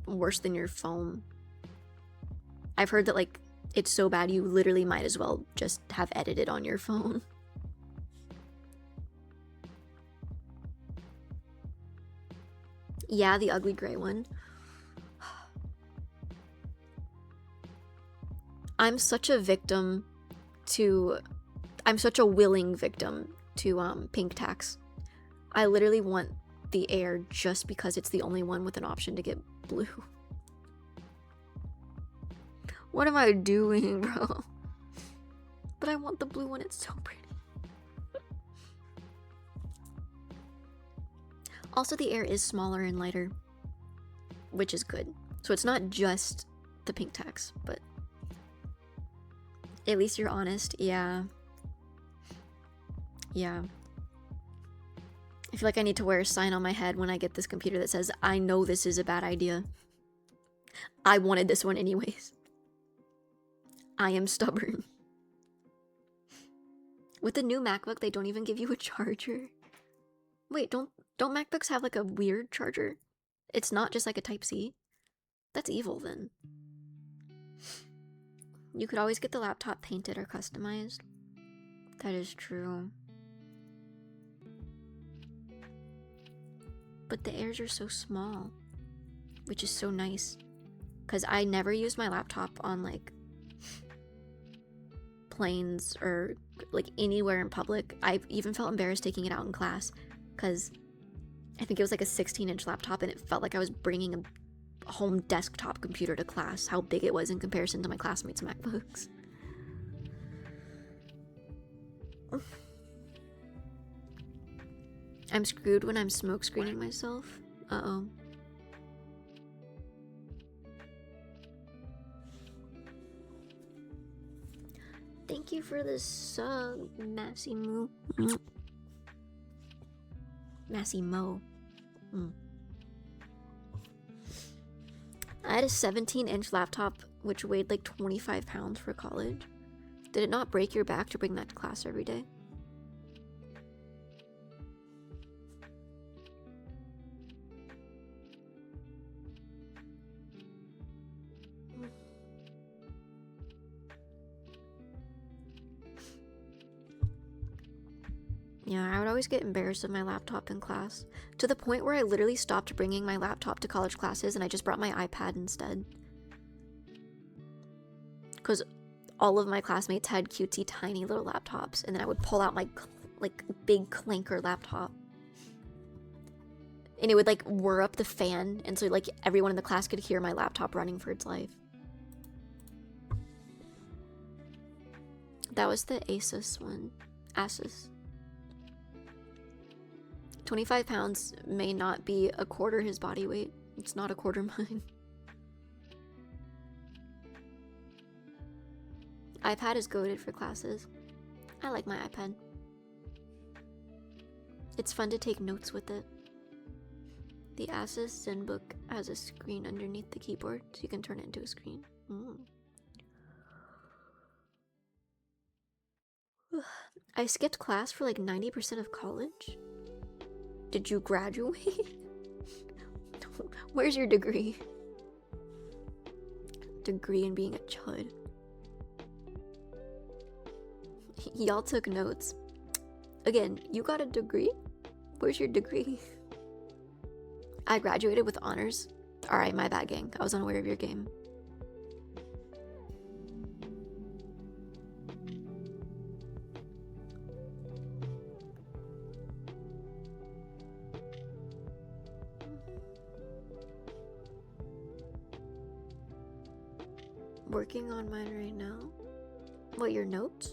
worse than your phone. I've heard that like it's so bad you literally might as well just have edited on your phone. Yeah, the ugly gray one. I'm such a willing victim to pink tax. I literally want the Air just because it's the only one with an option to get blue. What am I doing, bro? But I want the blue one, it's so pretty. Also, the Air is smaller and lighter, which is good. So it's not just the pink tax, but at least you're honest. Yeah. Yeah. I feel like I need to wear a sign on my head when I get this computer that says, I know this is a bad idea. I wanted this one anyways. I am stubborn. With the new MacBook, they don't even give you a charger. Wait, don't MacBooks have like a weird charger? It's not just like a Type-C? That's evil then. You could always get the laptop painted or customized. That is true. But the Airs are so small, which is so nice. Because I never use my laptop on like planes or like anywhere in public. I've even felt embarrassed taking it out in class because I think it was like a 16-inch laptop and it felt like I was bringing a home desktop computer to class, how big it was in comparison to my classmates' MacBooks. I'm screwed when I'm smoke screening myself. Uh-oh. Thank you for the sub, Massimo. Massimo. I had a 17-inch laptop which weighed like 25 pounds for college. Did it not break your back to bring that to class every day? Yeah, I would always get embarrassed of my laptop in class, to the point where I literally stopped bringing my laptop to college classes and I just brought my iPad instead. Because all of my classmates had cutesy tiny little laptops, and then I would pull out my like big clanker laptop. And it would like whir up the fan, and so like everyone in the class could hear my laptop running for its life. That was the Asus one. Asus. 25 pounds may not be a quarter his body weight. It's not a quarter mine. iPad is goated for classes. I like my iPad. It's fun to take notes with it. The Asus ZenBook has a screen underneath the keyboard, so you can turn it into a screen. I skipped class for like 90% of college. Did you graduate? Where's your degree? Degree in being a chud. Y'all took notes. Again, you got a degree? Where's your degree? I graduated with honors. Alright, my bad, gang. I was unaware of your game. Working on mine right now. What, your notes?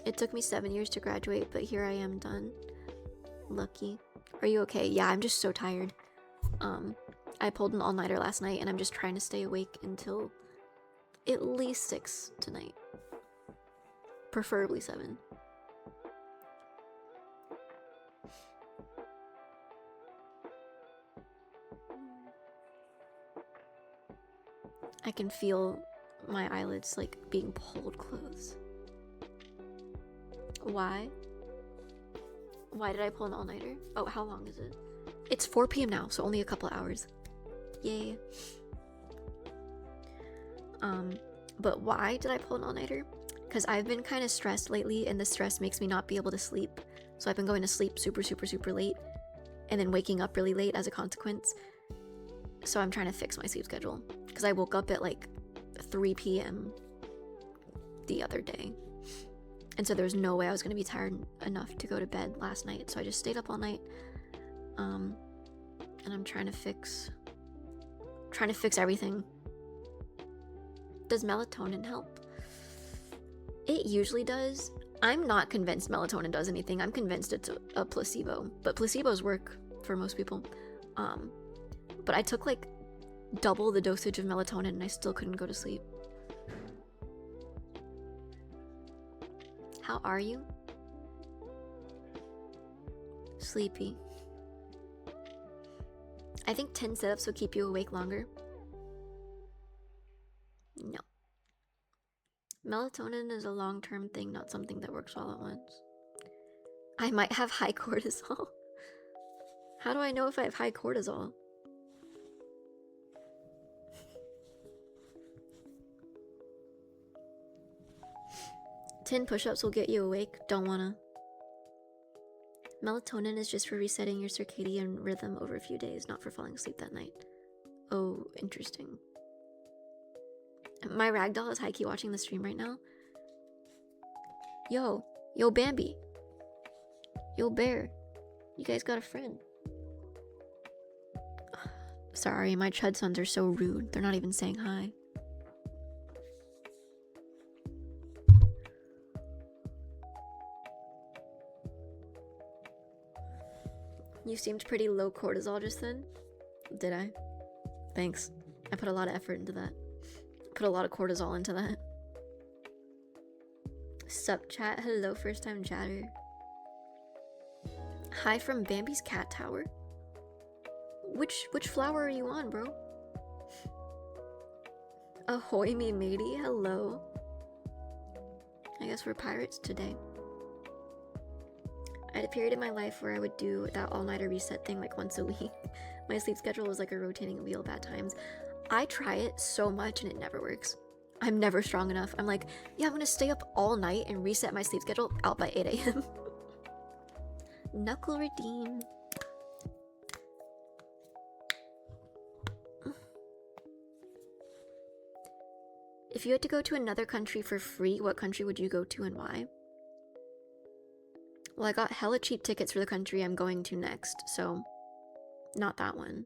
It took me 7 years to graduate, but here I am done. Lucky. Are you okay? Yeah, I'm just so tired. I pulled an all-nighter last night, and I'm just trying to stay awake until at least 6 tonight. Preferably 7. I can feel my eyelids like being pulled close. Why? Why did I pull an all-nighter? Oh, how long is it? It's 4 p.m. now, so only a couple hours. Yay. But why did I pull an all-nighter? Because I've been kind of stressed lately, and the stress makes me not be able to sleep. So I've been going to sleep super late, and then waking up really late as a consequence. So I'm trying to fix my sleep schedule. Because I woke up at like 3 p.m. the other day. And so there was no way I was going to be tired enough to go to bed last night. So I just stayed up all night. And I'm trying to fix everything. Does melatonin help? It usually does. I'm not convinced melatonin does anything. I'm convinced it's a placebo. But placebos work for most people. But I took like double the dosage of melatonin and I still couldn't go to sleep. How are you? Sleepy. I think 10 sit-ups will keep you awake longer. No. Melatonin is a long-term thing, not something that works all at once. I might have high cortisol. How do I know if I have high cortisol? Ten push-ups will get you awake. Don't wanna. Melatonin is just for resetting your circadian rhythm over a few days, not for falling asleep that night. Oh, interesting. My ragdoll is high-key watching the stream right now. Yo Bambi. Yo Bear. You guys got a friend. Sorry, my chud sons are so rude. They're not even saying hi. You seemed pretty low cortisol just then. Did I? Thanks. I put a lot of effort into that. Put a lot of cortisol into that. Sup chat, hello first time chatter. Hi from Bambi's cat tower. Which flower are you on, bro? Ahoy me matey, hello. I guess we're pirates today. I had a period in my life where I would do that all-nighter reset thing like once a week. My sleep schedule was like a rotating wheel bad times. I try it so much and it never works. I'm never strong enough. I'm like, yeah, I'm gonna stay up all night and reset my sleep schedule out by 8 a.m. Knuckle redeem. If you had to go to another country for free, what country would you go to and why? Well, I got hella cheap tickets for the country I'm going to next, so not that one.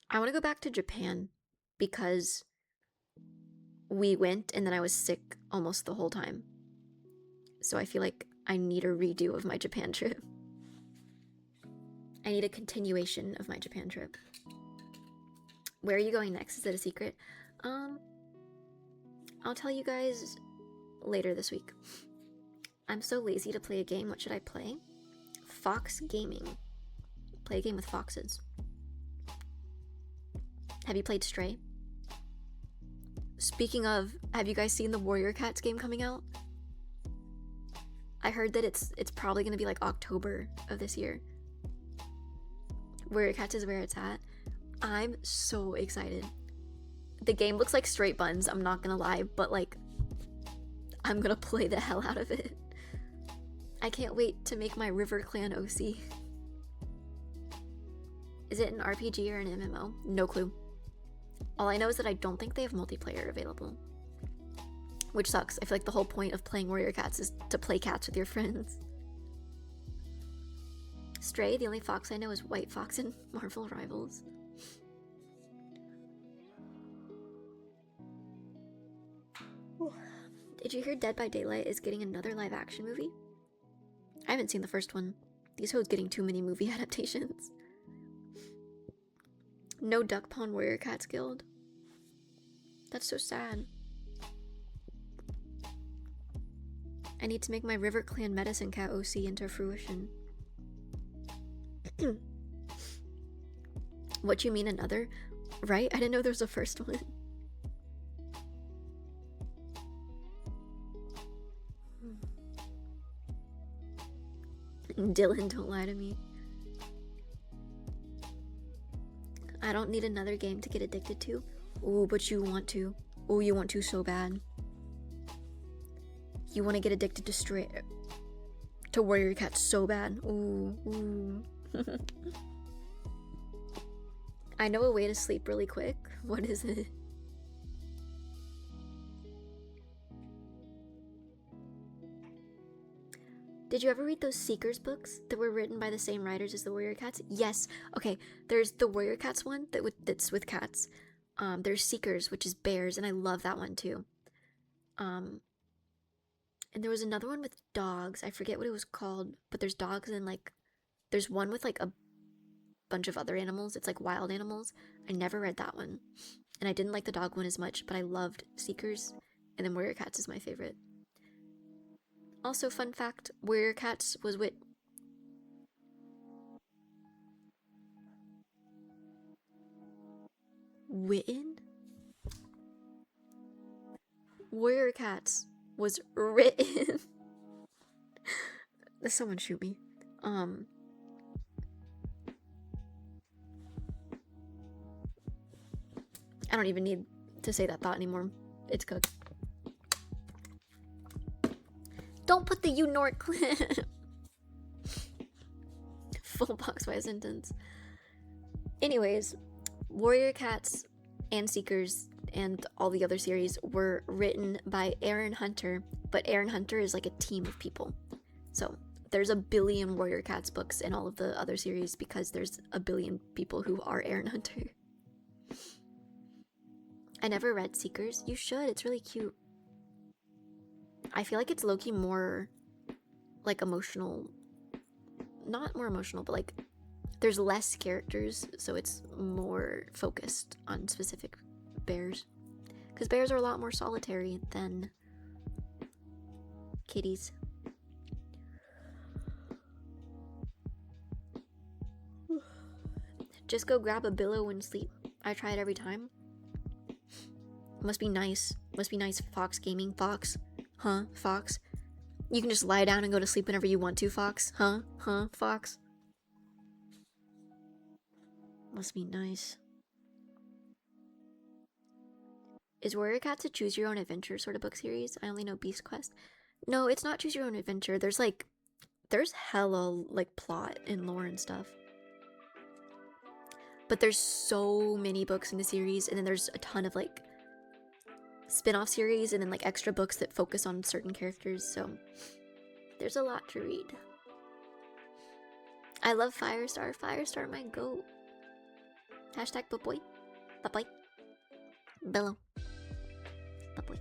I want to go back to Japan because we went and then I was sick almost the whole time. So I feel like I need a redo of my Japan trip. I need a continuation of my Japan trip. Where are you going next? Is it a secret? I'll tell you guys later this week. I'm so lazy to play a game. What should I play? Fox Gaming. Play a game with foxes. Have you played Stray? Speaking of, have you guys seen the Warrior Cats game coming out? I heard that it's probably gonna be like October of this year. Warrior Cats is where it's at. I'm so excited. The game looks like straight buns, I'm not gonna lie, but like, I'm gonna play the hell out of it. I can't wait to make my River Clan OC. Is it an RPG or an MMO? No clue. All I know is that I don't think they have multiplayer available. Which sucks. I feel like the whole point of playing Warrior Cats is to play cats with your friends. Stray, the only fox I know is White Fox in Marvel Rivals. Did you hear Dead by Daylight is getting another live action movie? I haven't seen the first one. These hoes getting too many movie adaptations. No Duck Pond Warrior Cats Guild. That's so sad. I need to make my River Clan Medicine Cat OC into fruition. What you mean another? Right? I didn't know there was a first one. Dylan, don't lie to me. I don't need another game to get addicted to. Ooh, but you want to. Ooh, you want to so bad. You want to get addicted to Warrior Cats so bad. Ooh, ooh. I know a way to sleep really quick. What is it? Did you ever read those Seekers books that were written by the same writers as the Warrior Cats? Yes. Okay, there's the Warrior Cats one that's with cats. There's Seekers, which is bears, and I love that one too. And there was another one with dogs. I forget what it was called, but there's dogs and like there's one with like a bunch of other animals. It's like wild animals. I never read that one. And I didn't like the dog one as much, but I loved Seekers, and then Warrior Cats is my favorite. Also, fun fact, Warrior Cats was written? Warrior Cats was written. Someone shoot me. I don't even need to say that thought anymore. It's cooked. Don't put the Unort clip. Full box by sentence. Anyways, Warrior Cats and Seekers and all the other series were written by Aaron Hunter, but Aaron Hunter is like a team of people. So there's a billion Warrior Cats books in all of the other series because there's a billion people who are Aaron Hunter. I never read Seekers. You should. It's really cute. I feel like it's low-key more like emotional. Not more emotional, but like there's less characters, so it's more focused on specific bears. Because bears are a lot more solitary than kitties. Just go grab a billow and sleep. I try it every time. Must be nice. Must be nice, Fox Gaming. Fox. Huh, Fox? You can just lie down and go to sleep whenever you want to, Fox? Huh? Huh, Fox? Must be nice. Is Warrior Cats a choose your own adventure sort of book series? I only know Beast Quest. No, it's not choose your own adventure. There's hella like plot and lore and stuff. But there's so many books in the series, and then there's a ton of like spin-off series and then like extra books that focus on certain characters, so there's a lot to read. I love Firestar. Firestar, my goat. Hashtag Baboy. Baboy. Bello. Baboy.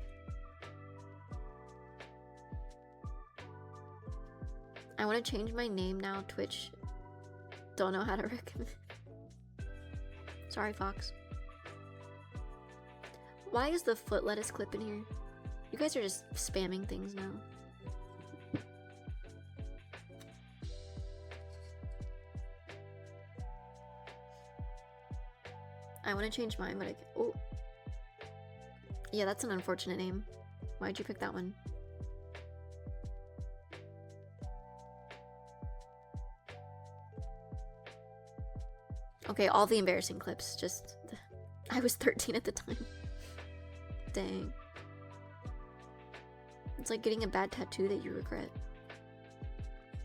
I want to change my name now. Twitch. Don't know how to recommend. Sorry, Fox. Why is the foot lettuce clip in here? You guys are just spamming things now. I want to change mine, but oh. Yeah, that's an unfortunate name. Why'd you pick that one? Okay, all the embarrassing clips. Just... I was 13 at the time. Dang. It's like getting a bad tattoo that you regret.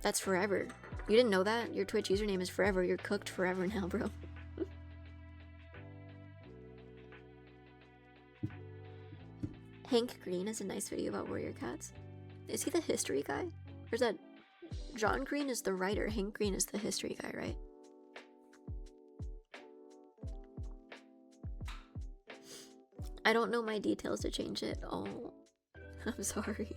That's forever. You didn't know that? Your Twitch username is forever. You're cooked forever now, bro. Hank Green is a nice video about warrior cats. Is he the history guy? Or is that... John Green is the writer, Hank Green is the history guy, right? I don't know my details to change it. Oh, I'm sorry.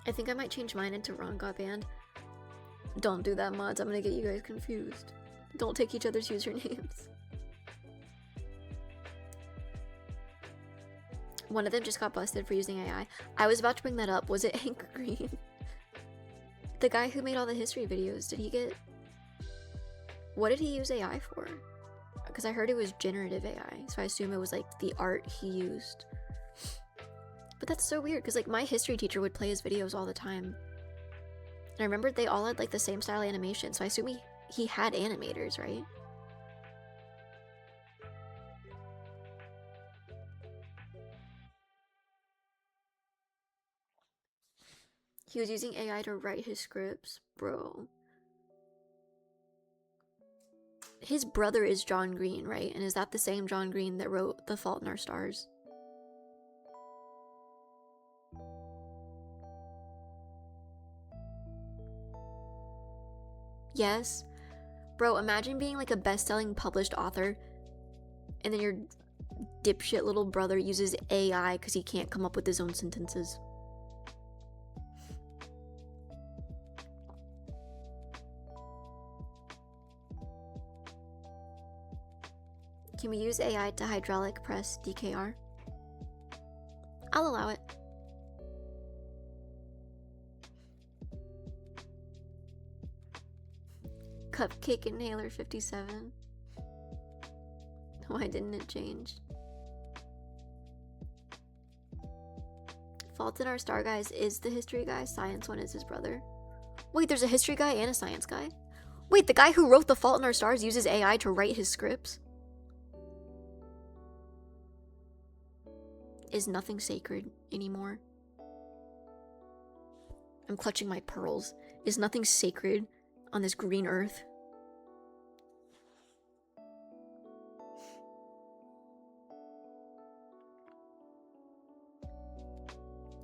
I think I might change mine into Ron Got Banned. Don't do that, mods. I'm gonna get you guys confused. Don't take each other's usernames. One of them just got busted for using AI. I was about to bring that up. Was it Hank Green? The guy who made all the history videos, did he get... What did he use AI for? Because I heard it was generative AI, so I assume it was like the art he used. But that's so weird, because like my history teacher would play his videos all the time. And I remember they all had like the same style animation, so I assume he had animators, right? He was using AI to write his scripts, bro. His brother is John Green, right? And is that the same John Green that wrote The Fault in Our Stars? Yes. Bro, imagine being like a best-selling published author and then your dipshit little brother uses AI because he can't come up with his own sentences. Can we use AI to hydraulic press DKR? I'll allow it. Cupcake Inhaler 57. Why didn't it change? Fault in Our Star guys is the history guy. Science one is his brother. Wait, there's a history guy and a science guy? Wait, the guy who wrote The Fault in Our Stars uses AI to write his scripts? Is nothing sacred anymore? I'm clutching my pearls. Is nothing sacred on this green earth?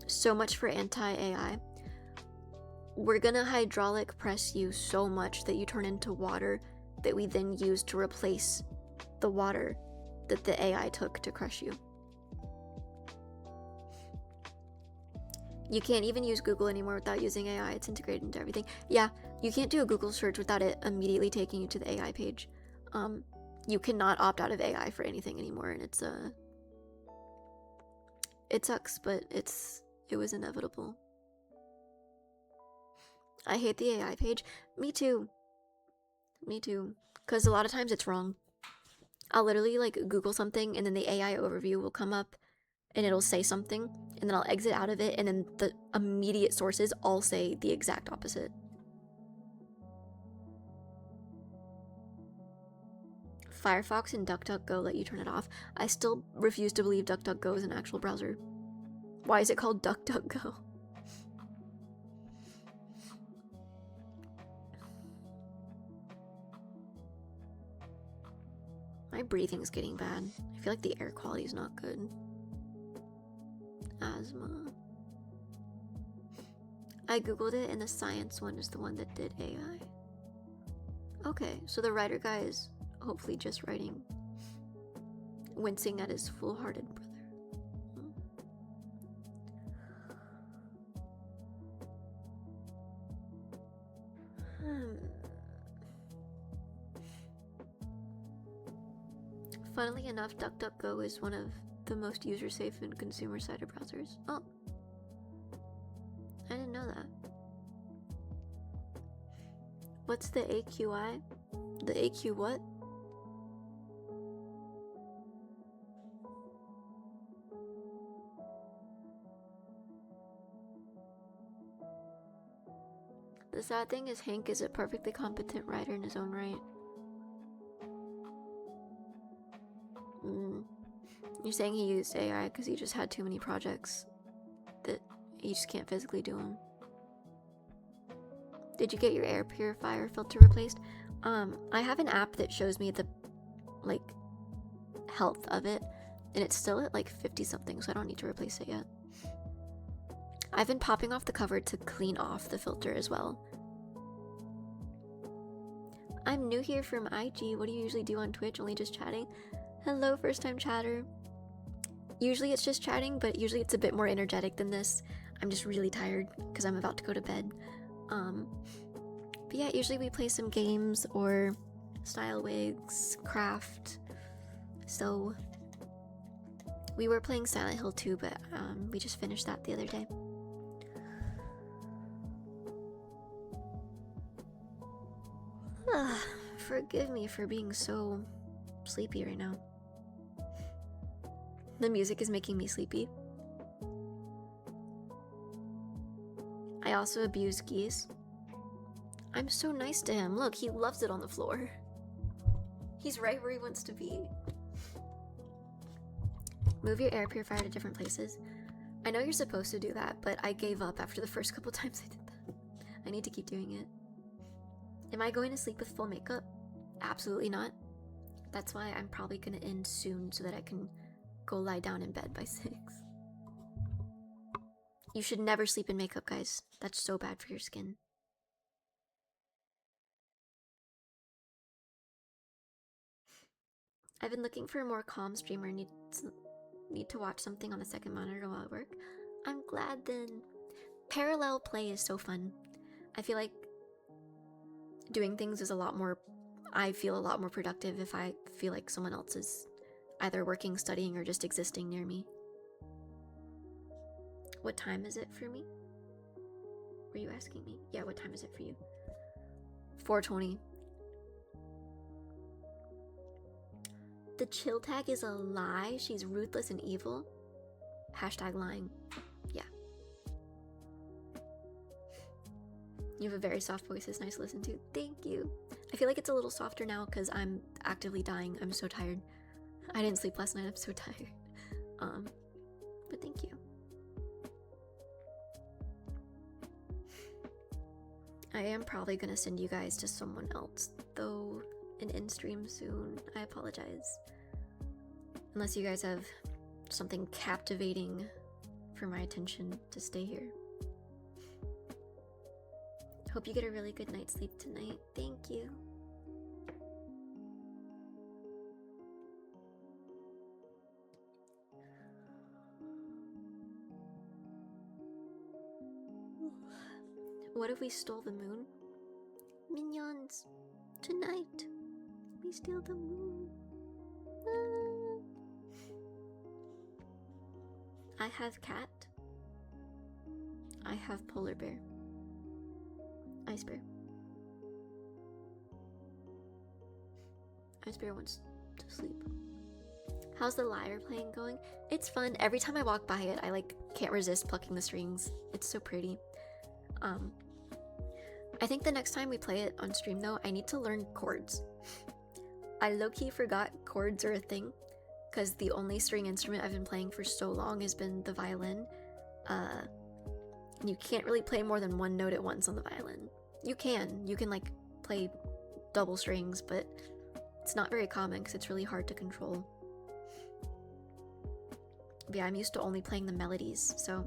So much for anti-AI. We're gonna hydraulic press you so much that you turn into water that we then use to replace the water that the AI took to crush you. You can't even use Google anymore without using AI. It's integrated into everything. Yeah, you can't do a Google search without it immediately taking you to the AI page. You cannot opt out of AI for anything anymore, and it's it sucks, but it was inevitable. I hate the AI page. Me too. Me too. Because a lot of times it's wrong. I'll literally like Google something and then the AI overview will come up and it'll say something and then I'll exit out of it and then the immediate sources all say the exact opposite. Firefox and DuckDuckGo let you turn it off. I still refuse to believe DuckDuckGo is an actual browser. Why is it called DuckDuckGo? My breathing's getting bad. I feel like the air quality is not good. Asthma. I googled it and the science one is the one that did AI. Okay, so the writer guy is hopefully just writing, wincing at his full-hearted brother. Funnily enough, DuckDuckGo is one of the most user-safe and consumer-sided browsers. Oh, I didn't know that. What's the AQI? The AQ what? The sad thing is Hank is a perfectly competent writer in his own right. You're saying he used AI because he just had too many projects that he just can't physically do them. Did you get your air purifier filter replaced? I have an app that shows me the, like, health of it, and it's still at like 50 something, so I don't need to replace it yet. I've been popping off the cover to clean off the filter as well. I'm new here from IG. What do you usually do on Twitch? Only just chatting? Hello, first time chatter. Usually it's just chatting, but usually it's a bit more energetic than this. I'm just really tired because I'm about to go to bed. But yeah, usually we play some games or style wigs, craft. So we were playing Silent Hill 2, but we just finished that the other day. Forgive me for being so sleepy right now. The music is making me sleepy. I also abuse geese. I'm so nice to him. Look, he loves it on the floor. He's right where he wants to be. Move your air purifier to different places. I know you're supposed to do that, but I gave up after the first couple times I did that. I need to keep doing it. Am I going to sleep with full makeup? Absolutely not. That's why I'm probably gonna end soon so that I can go lie down in bed by 6. You should never sleep in makeup, guys. That's so bad for your skin. I've been looking for a more calm streamer. Need to watch something on the second monitor while at work. I'm glad then. Parallel play is so fun. I feel like doing things is a lot more, I feel a lot more productive if I feel like someone else is either working, studying, or just existing near me. What time is it for me? Were you asking me? Yeah, what time is it for you? 4:20. The chill tag is a lie. She's ruthless and evil. Hashtag lying. Yeah. You have a very soft voice. It's nice to listen to. Thank you. I feel like it's a little softer now because I'm actively dying. I'm so tired. I didn't sleep last night. I'm so tired. But thank you. I am probably gonna send you guys to someone else, though, an in-stream soon. I apologize. Unless you guys have something captivating for my attention to stay here. Hope you get a really good night's sleep tonight. Thank you. What if we stole the moon? Minions, tonight we steal the moon. Ah. I have cat. I have polar bear. Ice bear. Ice bear wants to sleep. How's the lyre playing going? It's fun. Every time I walk by it, I can't resist plucking the strings. It's so pretty. I think the next time we play it on stream though, I need to learn chords. I low-key forgot chords are a thing because the only string instrument I've been playing for so long has been the violin. You can't really play more than one note at once on the violin. You can play double strings, but it's not very common because it's really hard to control. But yeah, I'm used to only playing the melodies, so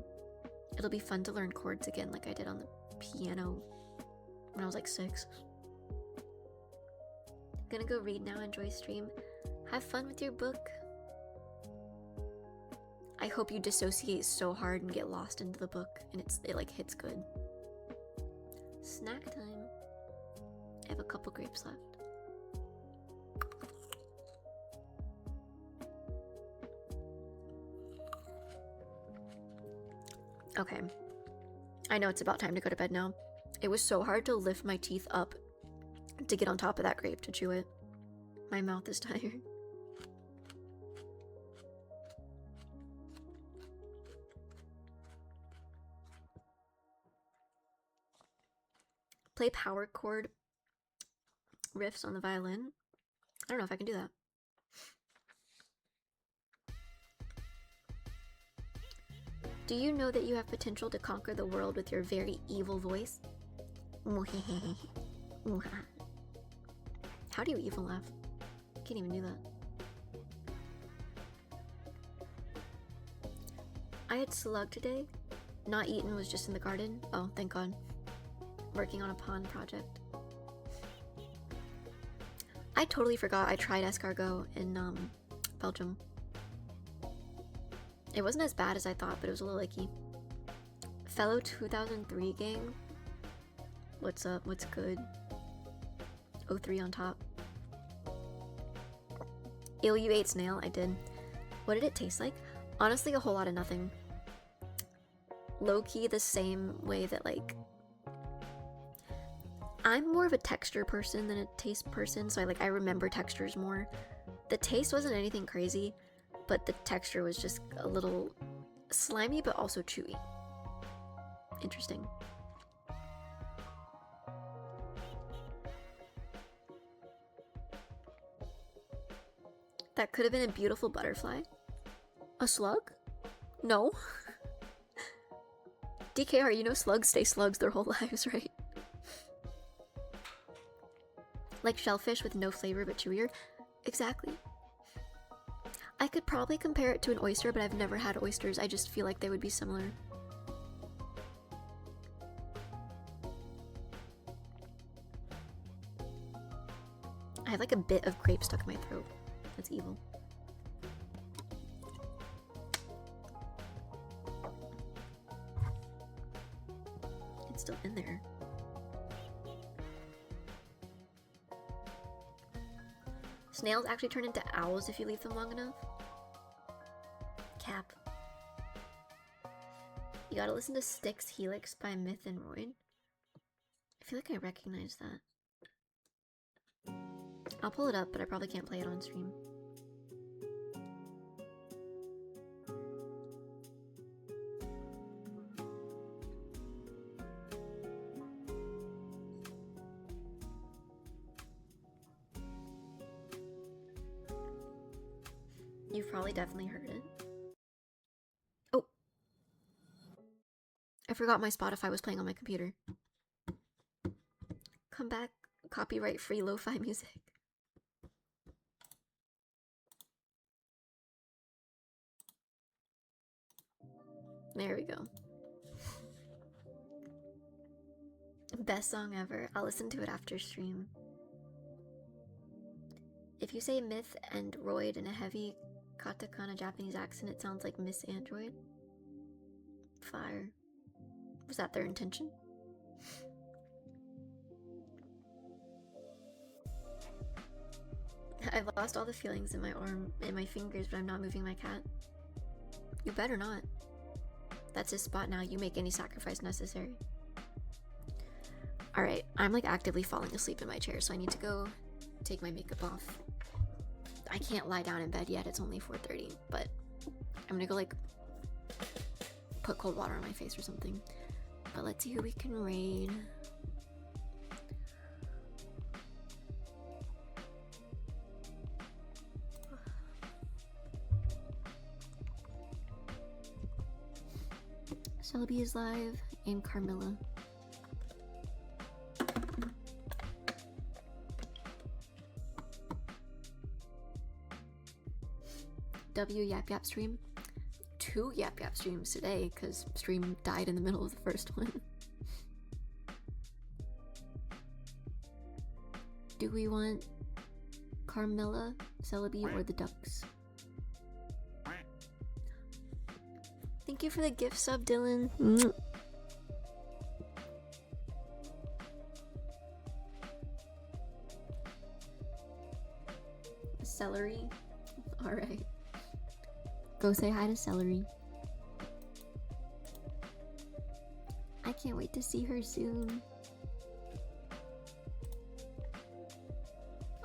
it'll be fun to learn chords again like I did on the piano when I was 6. Gonna go read now, enjoy stream. Have fun with your book. I hope you dissociate so hard and get lost into the book and it like hits good. Snack time. I have a couple grapes left. Okay. I know it's about time to go to bed now. It was so hard to lift my teeth up to get on top of that grape to chew it. My mouth is tired. Play power chord riffs on the violin. I don't know if I can do that. Do you know that you have potential to conquer the world with your very evil voice? How do you evil laugh? Can't even do that. I had slug today. Not eaten, was just in the garden. Oh, thank God. Working on a pond project. I totally forgot I tried escargot in Belgium. It wasn't as bad as I thought, but it was a little icky. Fellow 2003 gang. What's up? What's good? 03 on top. Ill, you ate snail? I did. What did it taste like? Honestly, a whole lot of nothing. Low-key the same way that, like... I'm more of a texture person than a taste person, so I remember textures more. The taste wasn't anything crazy, but the texture was just a little slimy, but also chewy. Interesting. That could have been a beautiful butterfly. A slug? No. DKR, you know slugs stay slugs their whole lives, right? Like shellfish with no flavor but chewier? Exactly. I could probably compare it to an oyster, but I've never had oysters. I just feel like they would be similar. I have like a bit of grape stuck in my throat. That's evil. It's still in there. Snails actually turn into owls if you leave them long enough. Cap. You gotta listen to Styx Helix by Myth and Royd. I feel like I recognize that. I'll pull it up, but I probably can't play it on stream. You've probably definitely heard it. Oh! I forgot my Spotify was playing on my computer. Come back, copyright free lo-fi music. There we go. Best song ever. I'll listen to it after stream. If you say Myth and Royd in a heavy katakana Japanese accent, it sounds like Miss Android. Fire. Was that their intention? I've lost all the feelings in my arm and my fingers, but I'm not moving my cat. You better not. That's his spot now. You make any sacrifice necessary. Alright, I'm like actively falling asleep in my chair, so I need to go take my makeup off. I can't lie down in bed yet, it's only 4:30, but I'm gonna go like put cold water on my face or something. But let's see who we can raid. Celebi is live and Carmilla. W Yap Yap stream. 2 Yap Yap streams today because stream died in the middle of the first one. Do we want Carmela, Celebi, or the Ducks. Thank you for the gift sub, Dylan. Celery. Alright. Go say hi to Celery. I can't wait to see her soon.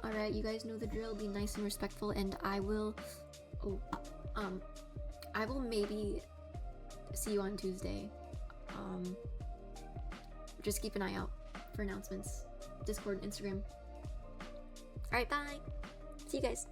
Alright, you guys know the drill. Be nice and respectful, and I will... I will maybe see you on Tuesday. Just keep an eye out for announcements. Discord, Instagram. Alright, bye! See you guys!